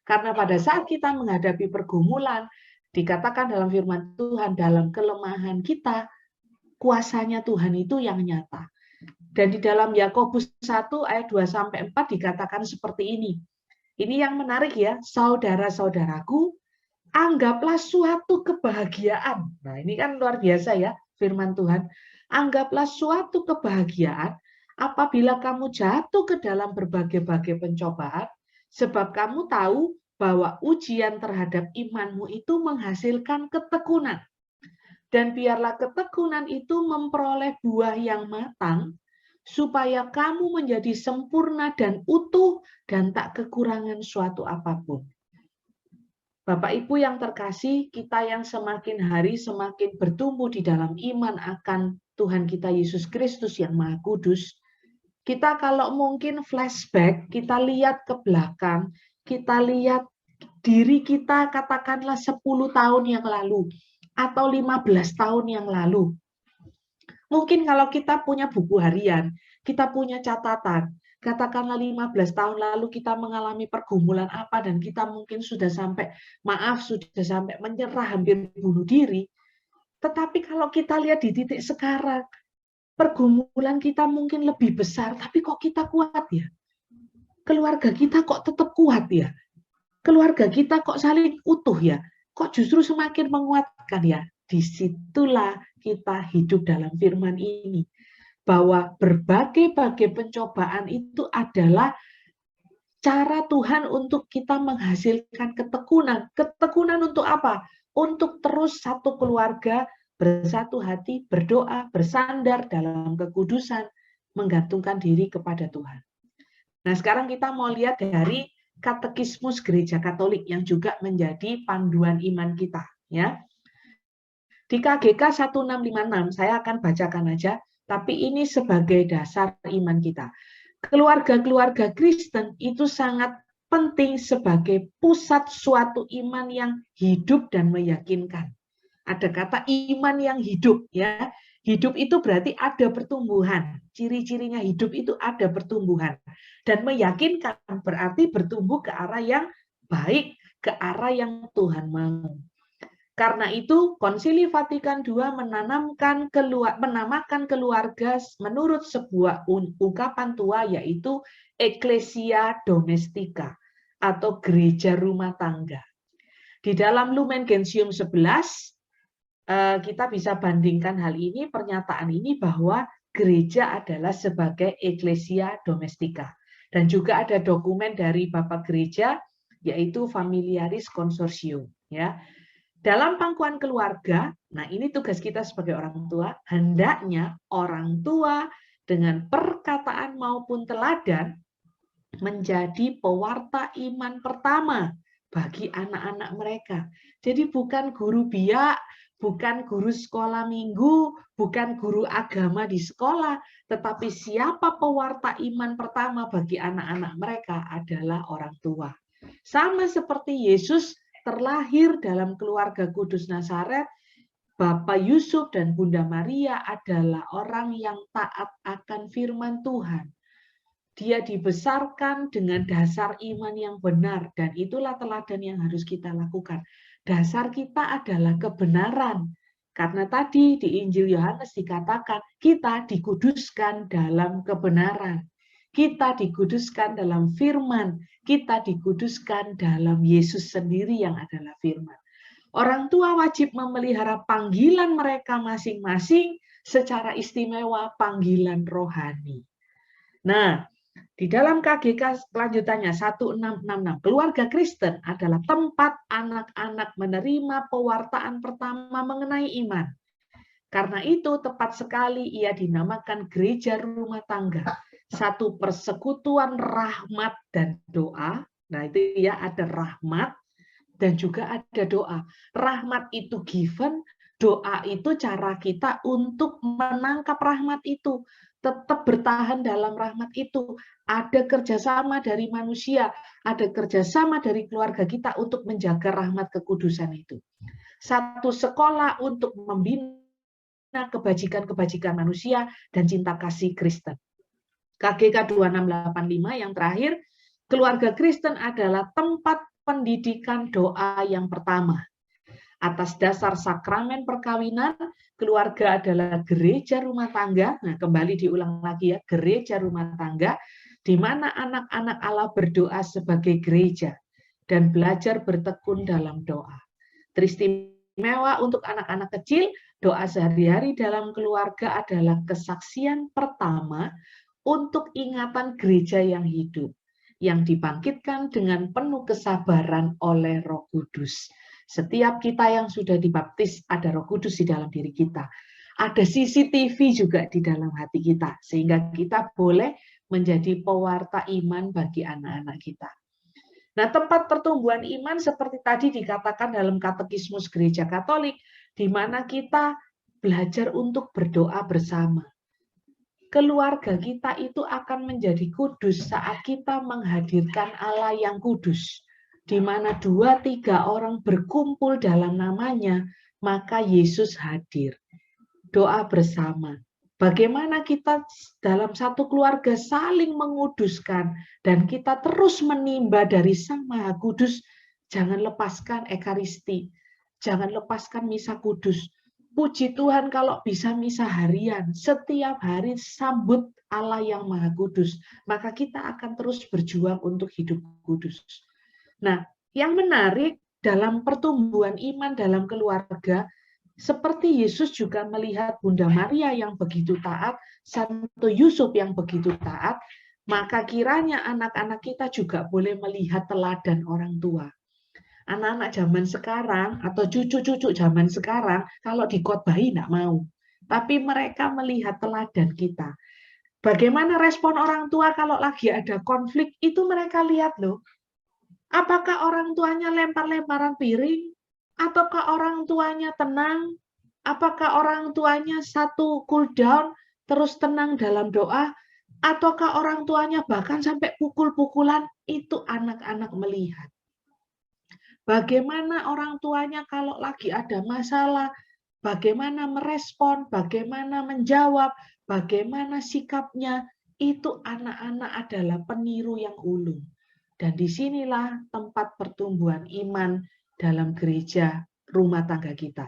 Karena pada saat kita menghadapi pergumulan, dikatakan dalam firman Tuhan, dalam kelemahan kita, kuasanya Tuhan itu yang nyata. Dan di dalam Yakobus 1 ayat 2-4 dikatakan seperti ini. Ini yang menarik ya, saudara-saudaraku, anggaplah suatu kebahagiaan. Nah, ini kan luar biasa ya firman Tuhan. Anggaplah suatu kebahagiaan apabila kamu jatuh ke dalam berbagai-bagai pencobaan, sebab kamu tahu bahwa ujian terhadap imanmu itu menghasilkan ketekunan. Dan biarlah ketekunan itu memperoleh buah yang matang, supaya kamu menjadi sempurna dan utuh dan tak kekurangan suatu apapun. Bapak Ibu yang terkasih, kita yang semakin hari semakin bertumbuh di dalam iman akan Tuhan kita Yesus Kristus yang Maha Kudus, kita kalau mungkin flashback, kita lihat ke belakang, kita lihat diri kita katakanlah 10 tahun yang lalu, atau 15 tahun yang lalu. Mungkin kalau kita punya buku harian, kita punya catatan, katakanlah 15 tahun lalu kita mengalami pergumulan apa dan kita mungkin sudah sampai menyerah, hampir bunuh diri. Tetapi kalau kita lihat di titik sekarang, pergumulan kita mungkin lebih besar, tapi kok kita kuat ya? Keluarga kita kok tetap kuat ya? Keluarga kita kok saling utuh ya? Kok justru semakin menguatkan ya? Disitulah kita hidup dalam firman ini. Bahwa berbagai-bagai pencobaan itu adalah cara Tuhan untuk kita menghasilkan ketekunan. Ketekunan untuk apa? Untuk terus satu keluarga bersatu hati, berdoa, bersandar dalam kekudusan, menggantungkan diri kepada Tuhan. Nah, sekarang kita mau lihat dari Katekismus Gereja Katolik yang juga menjadi panduan iman kita, ya. Di KGK 1656, saya akan bacakan aja, tapi ini sebagai dasar iman kita. Keluarga-keluarga Kristen itu sangat penting sebagai pusat suatu iman yang hidup dan meyakinkan. Ada kata iman yang hidup, ya. Hidup itu berarti ada pertumbuhan. Ciri-cirinya hidup itu ada pertumbuhan. Dan meyakinkan berarti bertumbuh ke arah yang baik, ke arah yang Tuhan mau. Karena itu, Konsili Vatikan II menamakan keluarga menurut sebuah ungkapan tua, yaitu Ecclesia Domestica atau gereja rumah tangga. Di dalam Lumen Gentium 11, kita bisa bandingkan hal ini, pernyataan ini bahwa gereja adalah sebagai Ecclesia Domestica. Dan juga ada dokumen dari Bapak Gereja, yaitu Familiaris Consortium. Ya. Dalam pangkuan keluarga, nah ini tugas kita sebagai orang tua, hendaknya orang tua dengan perkataan maupun teladan menjadi pewarta iman pertama bagi anak-anak mereka. Jadi bukan guru biak, bukan guru sekolah minggu, bukan guru agama di sekolah, tetapi siapa pewarta iman pertama bagi anak-anak mereka adalah orang tua. Sama seperti Yesus terlahir dalam keluarga kudus Nazaret, Bapak Yusuf dan Bunda Maria adalah orang yang taat akan firman Tuhan. Dia dibesarkan dengan dasar iman yang benar, dan itulah teladan yang harus kita lakukan. Dasar kita adalah kebenaran. Karena tadi di Injil Yohanes dikatakan, kita dikuduskan dalam kebenaran. Kita dikuduskan dalam firman. Kita dikuduskan dalam Yesus sendiri yang adalah firman. Orang tua wajib memelihara panggilan mereka masing-masing secara istimewa panggilan rohani. Nah, di dalam KGK kelanjutannya 1666, keluarga Kristen adalah tempat anak-anak menerima pewartaan pertama mengenai iman. Karena itu tepat sekali ia dinamakan gereja rumah tangga. Satu persekutuan rahmat dan doa. Nah itu ya, ada rahmat dan juga ada doa. Rahmat itu given, doa itu cara kita untuk menangkap rahmat itu. Tetap bertahan dalam rahmat itu. Ada kerjasama dari manusia, ada kerjasama dari keluarga kita untuk menjaga rahmat kekudusan itu. Satu sekolah untuk membina kebajikan-kebajikan manusia dan cinta kasih Kristen. KGK 2685 yang terakhir, keluarga Kristen adalah tempat pendidikan doa yang pertama. Atas dasar sakramen perkawinan, keluarga adalah gereja rumah tangga. Nah, kembali diulang lagi ya, gereja rumah tangga, di mana anak-anak Allah berdoa sebagai gereja dan belajar bertekun dalam doa. Teristimewa untuk anak-anak kecil, doa sehari-hari dalam keluarga adalah kesaksian pertama untuk ingatan gereja yang hidup, yang dibangkitkan dengan penuh kesabaran oleh Roh Kudus. Setiap kita yang sudah dibaptis ada Roh Kudus di dalam diri kita. Ada CCTV juga di dalam hati kita, sehingga kita boleh menjadi pewarta iman bagi anak-anak kita. Nah, tempat pertumbuhan iman seperti tadi dikatakan dalam Katekismus Gereja Katolik, di mana kita belajar untuk berdoa bersama. Keluarga kita itu akan menjadi kudus saat kita menghadirkan Allah yang kudus. Di mana 2-3 orang berkumpul dalam namanya, maka Yesus hadir. Doa bersama. Bagaimana kita dalam satu keluarga saling menguduskan dan kita terus menimba dari Sang Maha Kudus. Jangan lepaskan Ekaristi, jangan lepaskan misa kudus. Puji Tuhan kalau bisa misa harian, setiap hari sambut Allah yang Maha Kudus, maka kita akan terus berjuang untuk hidup kudus. Nah, yang menarik dalam pertumbuhan iman dalam keluarga, seperti Yesus juga melihat Bunda Maria yang begitu taat, Santo Yusuf yang begitu taat, maka kiranya anak-anak kita juga boleh melihat teladan orang tua. Anak-anak zaman sekarang atau cucu-cucu zaman sekarang, kalau dikhotbahi tidak mau. Tapi mereka melihat teladan kita. Bagaimana respon orang tua kalau lagi ada konflik, itu mereka lihat loh. Apakah orang tuanya lempar-lemparan piring? Ataukah orang tuanya tenang? Apakah orang tuanya satu cool down, terus tenang dalam doa? Ataukah orang tuanya bahkan sampai pukul-pukulan? Itu anak-anak melihat. Bagaimana orang tuanya kalau lagi ada masalah? Bagaimana merespon? Bagaimana menjawab? Bagaimana sikapnya? Itu anak-anak adalah peniru yang ulung. Dan disinilah tempat pertumbuhan iman dalam gereja rumah tangga kita.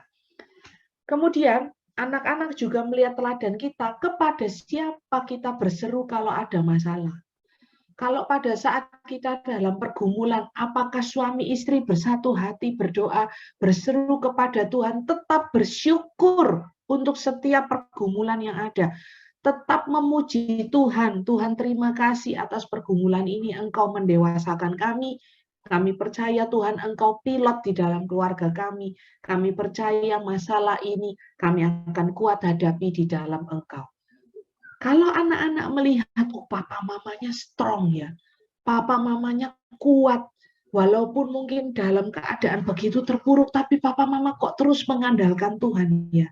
Kemudian, anak-anak juga melihat teladan kita kepada siapa kita berseru kalau ada masalah. Kalau pada saat kita dalam pergumulan, apakah suami istri bersatu hati berdoa, berseru kepada Tuhan, tetap bersyukur untuk setiap pergumulan yang ada. Tetap memuji Tuhan. Tuhan, terima kasih atas pergumulan ini. Engkau mendewasakan kami. Kami percaya Tuhan Engkau pilot di dalam keluarga kami. Kami percaya masalah ini kami akan kuat hadapi di dalam Engkau. Kalau anak-anak melihat, oh papa mamanya strong ya. Papa mamanya kuat. Walaupun mungkin dalam keadaan begitu terpuruk, tapi papa mama kok terus mengandalkan Tuhan ya.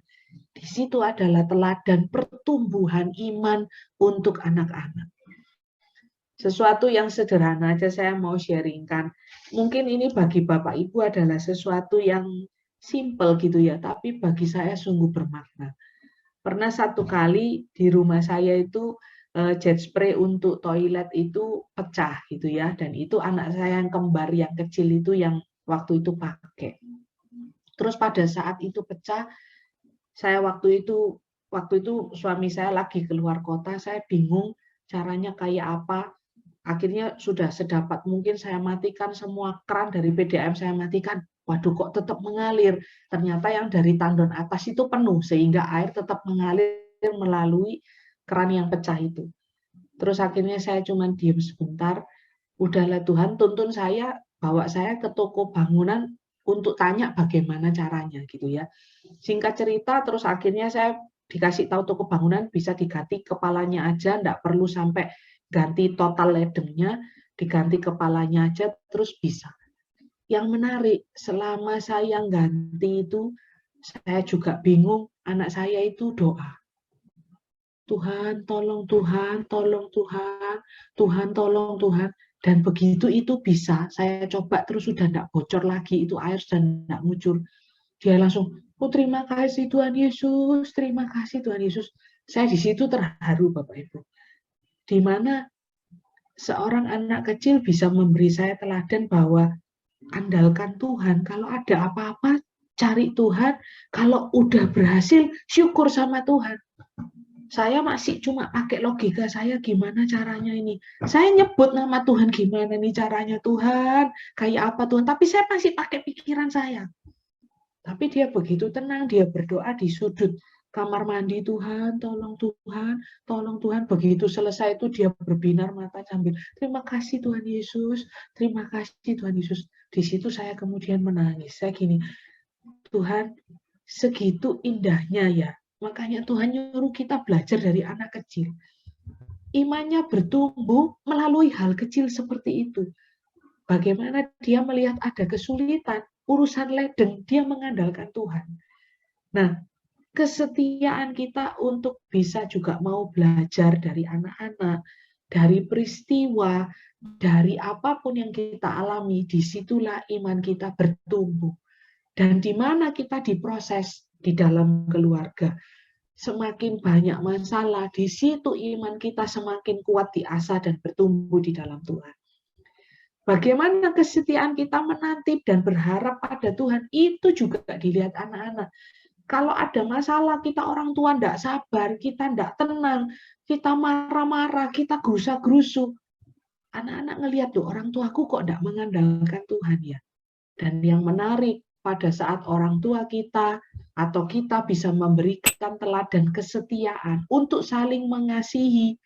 Di situ adalah teladan pertumbuhan iman untuk anak-anak. Sesuatu yang sederhana aja saya mau sharingkan. Mungkin ini bagi Bapak Ibu adalah sesuatu yang simple gitu ya, tapi bagi saya sungguh bermakna. Pernah satu kali di rumah saya itu jet spray untuk toilet itu pecah gitu ya, dan itu anak saya yang kembar yang kecil itu yang waktu itu pakai. Terus pada saat itu pecah, saya waktu itu suami saya lagi keluar kota, saya bingung caranya kayak apa. Akhirnya sudah sedapat mungkin saya matikan semua keran dari PDAM, saya matikan. Waduh, kok tetap mengalir. Ternyata yang dari tandon atas itu penuh, sehingga air tetap mengalir melalui keran yang pecah itu. Terus akhirnya saya cuma diam sebentar. Udahlah Tuhan, tuntun saya, bawa saya ke toko bangunan untuk tanya bagaimana caranya gitu ya. Singkat cerita, terus akhirnya saya dikasih tahu toko bangunan bisa diganti kepalanya aja, enggak perlu sampai ganti total ledengnya, diganti kepalanya aja terus bisa. Yang menarik, selama saya ganti itu, saya juga bingung, anak saya itu doa. Tuhan, tolong Tuhan, tolong Tuhan, Tuhan, tolong Tuhan. Dan begitu itu bisa, saya coba terus sudah tidak bocor lagi, itu air sudah tidak ngucur. Dia langsung, oh terima kasih Tuhan Yesus, terima kasih Tuhan Yesus. Saya di situ terharu Bapak Ibu. Di mana seorang anak kecil bisa memberi saya teladan bahwa andalkan Tuhan, kalau ada apa-apa cari Tuhan, kalau udah berhasil syukur sama Tuhan. Saya masih cuma pakai logika saya gimana caranya ini. Saya nyebut nama Tuhan gimana nih caranya Tuhan, kayak apa Tuhan, tapi saya masih pakai pikiran saya. Tapi dia begitu tenang, dia berdoa di sudut kamar mandi, Tuhan, tolong Tuhan, tolong Tuhan. Begitu selesai itu dia berbinar mata sambil, terima kasih Tuhan Yesus, terima kasih Tuhan Yesus. Di situ saya kemudian menangis. Saya gini, Tuhan, segitu indahnya ya. Makanya Tuhan nyuruh kita belajar dari anak kecil. Imannya bertumbuh melalui hal kecil seperti itu. Bagaimana dia melihat ada kesulitan, urusan ledeng, dia mengandalkan Tuhan. Nah, kesetiaan kita untuk bisa juga mau belajar dari anak-anak, dari peristiwa, dari apapun yang kita alami, disitulah iman kita bertumbuh. Dan di mana kita diproses di dalam keluarga. Semakin banyak masalah, di situ iman kita semakin kuat diasah dan bertumbuh di dalam Tuhan. Bagaimana kesetiaan kita menanti dan berharap pada Tuhan, itu juga dilihat anak-anak. Kalau ada masalah, kita orang tua tidak sabar, kita tidak tenang, kita marah-marah, kita gerusa-gerusu. Anak-anak ngelihat, loh orang tuaku kok tidak mengandalkan Tuhan ya. Dan yang menarik, pada saat orang tua kita atau kita bisa memberikan teladan kesetiaan untuk saling mengasihi,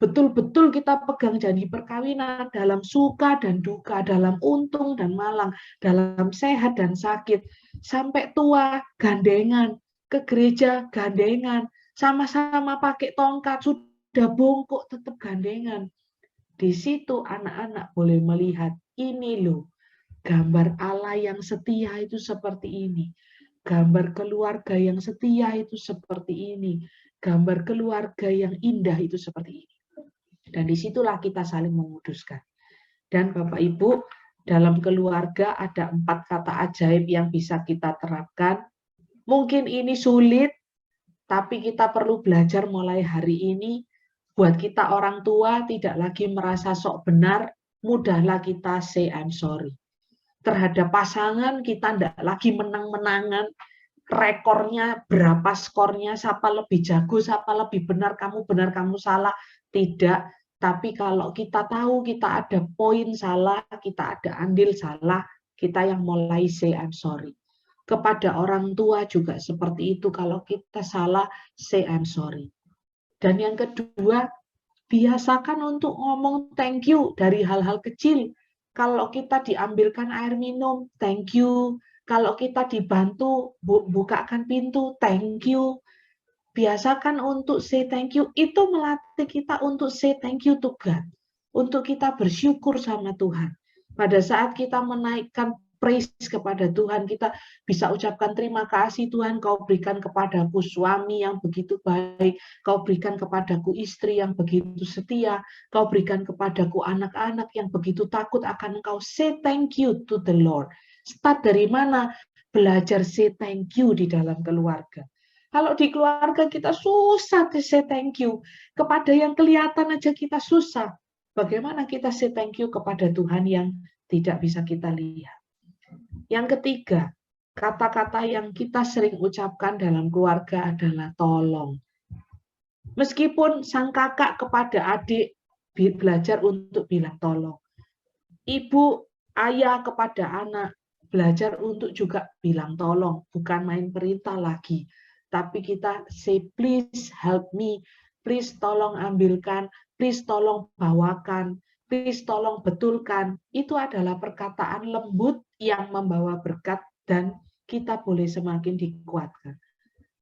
betul-betul kita pegang janji perkawinan dalam suka dan duka, dalam untung dan malang, dalam sehat dan sakit, sampai tua gandengan, ke gereja gandengan, sama-sama pakai tongkat, sudah bongkok tetap gandengan. Di situ anak-anak boleh melihat, ini loh, gambar Allah yang setia itu seperti ini. Gambar keluarga yang setia itu seperti ini. Gambar keluarga yang indah itu seperti ini. Dan disitulah kita saling menguduskan. Dan Bapak Ibu, dalam keluarga ada 4 kata ajaib yang bisa kita terapkan. Mungkin ini sulit, tapi kita perlu belajar mulai hari ini. Buat kita orang tua tidak lagi merasa sok benar, mudahlah kita say I'm sorry. Terhadap pasangan kita tidak lagi menang-menangan, rekornya berapa skornya, siapa lebih jago, siapa lebih benar, kamu salah, tidak. Tapi kalau kita tahu kita ada poin salah, kita ada andil salah, kita yang mulai say I'm sorry. Kepada orang tua juga seperti itu, kalau kita salah, say I'm sorry. Dan yang kedua, biasakan untuk ngomong thank you dari hal-hal kecil. Kalau kita diambilkan air minum, thank you. Kalau kita dibantu bukakan pintu, thank you. Biasakan untuk say thank you. Itu melatih kita untuk say thank you to God. Untuk kita bersyukur sama Tuhan. Pada saat kita menaikkan praise kepada Tuhan, kita bisa ucapkan terima kasih Tuhan, kau berikan kepadaku suami yang begitu baik, kau berikan kepadaku istri yang begitu setia, kau berikan kepadaku anak-anak yang begitu takut akan engkau. Say thank you to the Lord. Start dari mana? Belajar say thank you di dalam keluarga. Kalau di keluarga kita susah say thank you, kepada yang kelihatan aja kita susah. Bagaimana kita say thank you kepada Tuhan yang tidak bisa kita lihat? Yang ketiga, kata-kata yang kita sering ucapkan dalam keluarga adalah tolong. Meskipun sang kakak kepada adik belajar untuk bilang tolong. Ibu, ayah kepada anak belajar untuk juga bilang tolong. Bukan main perintah lagi. Tapi kita say, please help me. Please tolong ambilkan. Please tolong bawakan. Please tolong betulkan. Itu adalah perkataan lembut yang membawa berkat dan kita boleh semakin dikuatkan.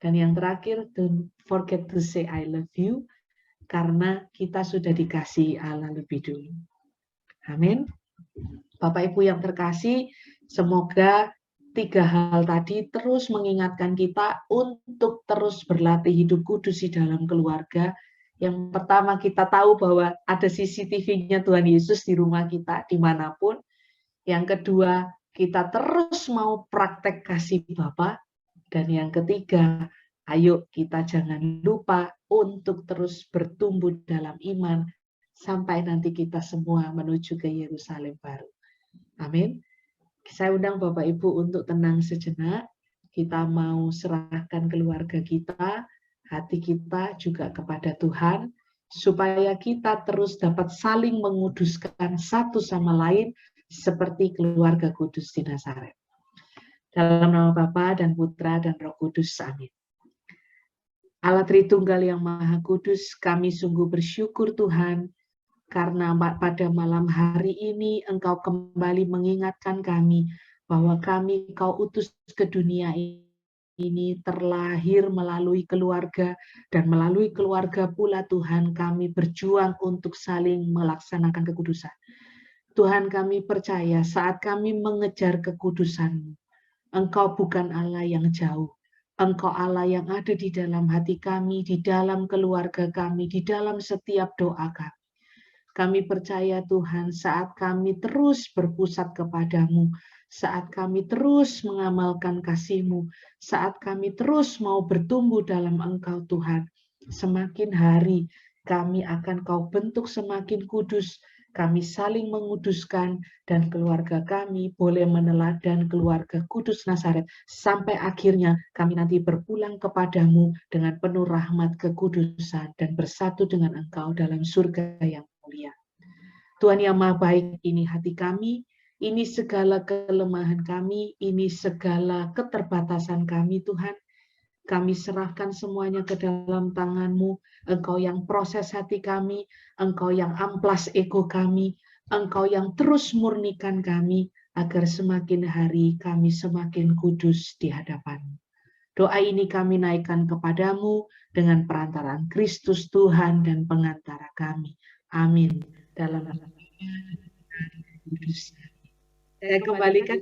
Dan yang terakhir, don't forget to say I love you, karena kita sudah dikasih Allah lebih dulu. Amin. Bapak Ibu yang terkasih, semoga 3 hal tadi terus mengingatkan kita untuk terus berlatih hidup kudus di dalam keluarga. Yang pertama, kita tahu bahwa ada CCTV-nya Tuhan Yesus di rumah kita, dimanapun. Yang kedua, kita terus mau praktek kasih Bapa. Dan yang ketiga, ayo kita jangan lupa untuk terus bertumbuh dalam iman sampai nanti kita semua menuju ke Yerusalem baru. Amin. Saya undang Bapak Ibu untuk tenang sejenak. Kita mau serahkan keluarga kita, hati kita juga kepada Tuhan, supaya kita terus dapat saling menguduskan satu sama lain seperti keluarga kudus di Nazaret. Dalam nama Bapa dan Putra dan Roh Kudus. Amin. Allah Tritunggal yang Maha Kudus, kami sungguh bersyukur Tuhan, karena pada malam hari ini Engkau kembali mengingatkan kami bahwa kami Kau utus ke dunia ini terlahir melalui keluarga, dan melalui keluarga pula Tuhan kami berjuang untuk saling melaksanakan kekudusan. Tuhan, kami percaya saat kami mengejar kekudusan-Mu, Engkau bukan Allah yang jauh. Engkau Allah yang ada di dalam hati kami, di dalam keluarga kami, di dalam setiap doa kami. Kami percaya Tuhan, saat kami terus berpusat kepadamu, saat kami terus mengamalkan kasih-Mu, saat kami terus mau bertumbuh dalam Engkau Tuhan, semakin hari kami akan Kau bentuk semakin kudus, kami saling menguduskan, dan keluarga kami boleh meneladan keluarga kudus Nazaret, sampai akhirnya kami nanti berpulang kepadamu dengan penuh rahmat kekudusan dan bersatu dengan Engkau dalam surga yang mulia. Tuhan yang Maha Baik, ini hati kami, ini segala kelemahan kami, ini segala keterbatasan kami Tuhan. Kami serahkan semuanya ke dalam tangan-Mu. Engkau yang proses hati kami, Engkau yang amplas ego kami, Engkau yang terus murnikan kami, agar semakin hari kami semakin kudus di hadapan-Mu. Doa ini kami naikkan kepadamu dengan perantaraan Kristus Tuhan dan pengantara kami. Amin. Dalam nama Kudus. Saya kembalikan